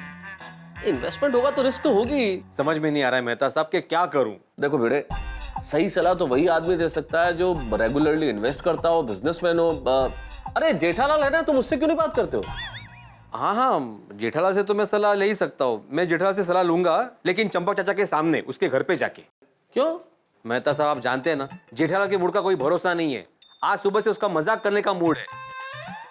[SPEAKER 6] इन्वेस्टमेंट होगा तो रिस्क तो होगी।
[SPEAKER 7] समझ में नहीं आ रहा है मेहता साहब कि क्या करूं।
[SPEAKER 6] देखो भिड़े, सही सलाह तो वही आदमी दे सकता है जो रेगुलरली इन्वेस्ट करता हो, बिजनेसमैन हो। अरे जेठालाल है ना, तुम उससे क्यों नहीं बात करते हो?
[SPEAKER 7] हाँ जेठालाल से तो मैं सलाह ले ही सकता हूँ, मैं जेठालाल से सलाह लूंगा, लेकिन चंपक चाचा के सामने उसके घर पे जाके।
[SPEAKER 6] क्यों?
[SPEAKER 7] मेहता साहब आप जानते हैं ना, जेठालाल के मूड का कोई भरोसा नहीं है। आज सुबह से उसका मजाक करने का मूड है।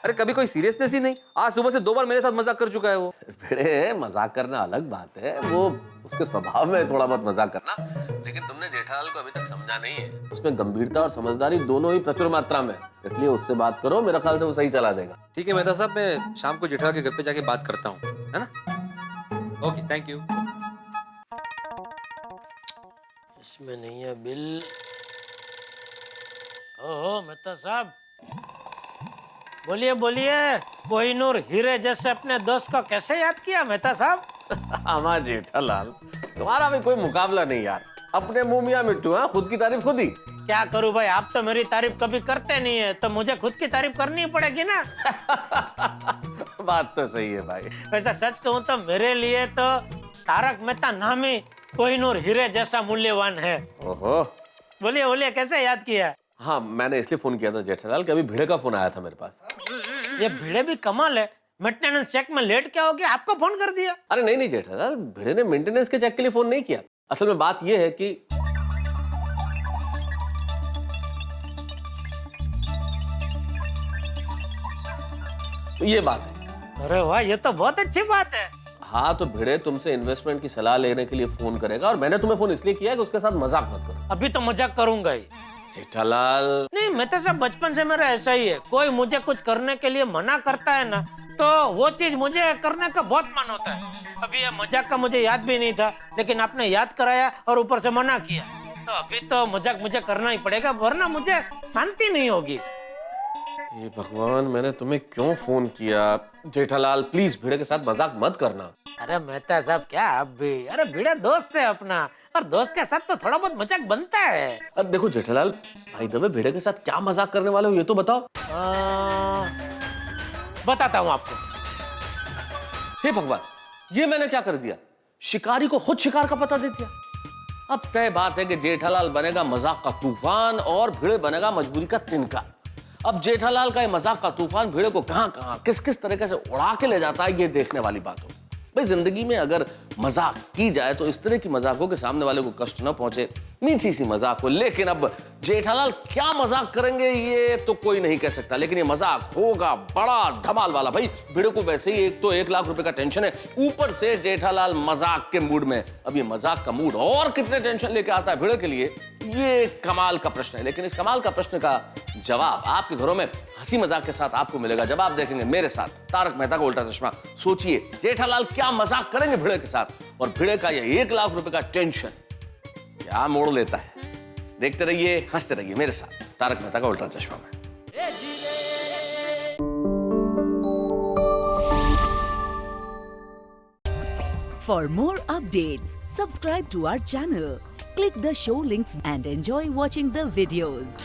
[SPEAKER 7] अरे कभी कोई सीरियसनेस ही नहीं। आज सुबह से 2 बार मेरे साथ मजाक कर चुका है वो।
[SPEAKER 6] भिड़े, मजाक करना अलग बात है, वो उसके स्वभाव में थोड़ा बहुत मजाक करना, लेकिन तुमने जेठालाल को अभी तक समझा नहीं है। उसमें गंभीरता और समझदारी दोनों ही प्रचुर मात्रा में, इसलिए उससे बात करो, मेरा ख्याल से वो सही चला देगा।
[SPEAKER 7] ठीक है मेहता साहब, मैं शाम को जेठालाल के घर पे जाके बात करता हूँ, है ना? Okay, thank you.
[SPEAKER 1] इसमें नहीं है बिल। ओहो मेहता साहब, बोलिए बोलिए, कोहिनूर हीरे जैसे अपने दोस्त को कैसे याद किया मेहता साहब?
[SPEAKER 6] हमारा जेठालाल, तुम्हारा भी कोई मुकाबला नहीं यार। अपने मुंह मियां मिट्टू है, खुद की तारीफ खुद ही।
[SPEAKER 1] क्या करूं भाई, आप तो मेरी तारीफ कभी करते नहीं है, तो मुझे खुद की तारीफ करनी पड़ेगी ना।
[SPEAKER 6] बात तो सही है भाई।
[SPEAKER 1] वैसे सच कहूं तो मेरे लिए तो तारक मेहता नाम ही कोहिनूर हीरे जैसा मूल्यवान है।
[SPEAKER 6] ओहो,
[SPEAKER 1] बोलिए बोलिए, कैसे याद किया?
[SPEAKER 6] हाँ, मैंने इसलिए फोन किया था जेठालाल कि अभी भिड़े का फोन आया था मेरे पास।
[SPEAKER 1] ये भिड़े भी कमाल है, मेंटेनेंस चेक में लेट क्या हो गया, आपको फोन कर दिया?
[SPEAKER 6] अरे नहीं नहीं जेठालाल, भिड़े ने मेंटेनेंस के चेक के लिए फोन नहीं किया। असल में बात यह है कि ये बात है।
[SPEAKER 1] अरे वाह, ये तो बहुत अच्छी बात है।
[SPEAKER 6] हाँ, तो भिड़े तुमसे इन्वेस्टमेंट की सलाह लेने के लिए फोन करेगा, और मैंने तुम्हें फोन इसलिए किया है कि उसके साथ मजाक मत करो।
[SPEAKER 1] अभी तो मजाक करूंगा ही
[SPEAKER 6] जेठालाल।
[SPEAKER 1] नहीं, मैं तो सब बचपन से मेरा ऐसा ही है, कोई मुझे कुछ करने के लिए मना करता है ना, तो वो चीज मुझे करने का बहुत मन होता है। अभी ये मजाक का मुझे याद भी नहीं था, लेकिन आपने याद कराया और ऊपर से मना किया, तो अभी तो मजाक मुझे करना ही पड़ेगा, वरना मुझे शांति नहीं होगी।
[SPEAKER 6] ये भगवान, मैंने तुम्हें क्यों फोन किया? जेठालाल प्लीज भिड़े के साथ मजाक मत करना।
[SPEAKER 1] अरे मेहता साहब, क्या आप भी? अरे भिड़ा दोस्त है अपना, और दोस्त के साथ तो थोड़ा बहुत मजाक बनता है।
[SPEAKER 6] अब देखो जेठालाल, भाई दबे भिड़े के साथ क्या मजाक करने वाले हो ये तो बताओ।
[SPEAKER 1] बताता हूँ आपको।
[SPEAKER 6] हे भगवान, ये मैंने क्या कर दिया? शिकारी को खुद शिकार का पता दे दिया। अब तय बात है कि जेठालाल बनेगा मजाक का तूफान और भिड़े बनेगा मजबूरी का तिनका। अब जेठालाल का ये मजाक का तूफान भिड़े को कहां कहां किस किस तरीके से उड़ा के ले जाता है, ये देखने वाली बात हो। भाई जिंदगी में अगर मजाक की जाए तो इस तरह की मजाक हो कि सामने वाले को कष्ट न पहुंचे, मीठी सी मजाक हो। लेकिन अब जेठालाल क्या मजाक करेंगे ये तो कोई नहीं कह सकता, लेकिन ये मजाक होगा बड़ा धमाल वाला। भाई भिड़े को वैसे ही एक तो 1 लाख रुपए का टेंशन है, ऊपर से जेठालाल मजाक के मूड में। अब ये मजाक का मूड और कितने टेंशन लेके आता है भिड़े के लिए, ये कमाल का प्रश्न है। लेकिन इस कमाल का प्रश्न का जवाब आपके घरों में हंसी मजाक के साथ आपको मिलेगा जब आप देखेंगे मेरे साथ तारक मेहता का उल्टा चश्मा। सोचिए जेठालाल क्या मजाक करेंगे भिड़े के साथ, और भिड़े का ये 1 लाख रुपए का टेंशन क्या मोड़ लेता है। देखते रहिए, हंसते रहिए मेरे साथ तारक मेहता का उल्टा चश्मा में।
[SPEAKER 18] For more updates, subscribe to our channel, click the show links and enjoy watching the videos.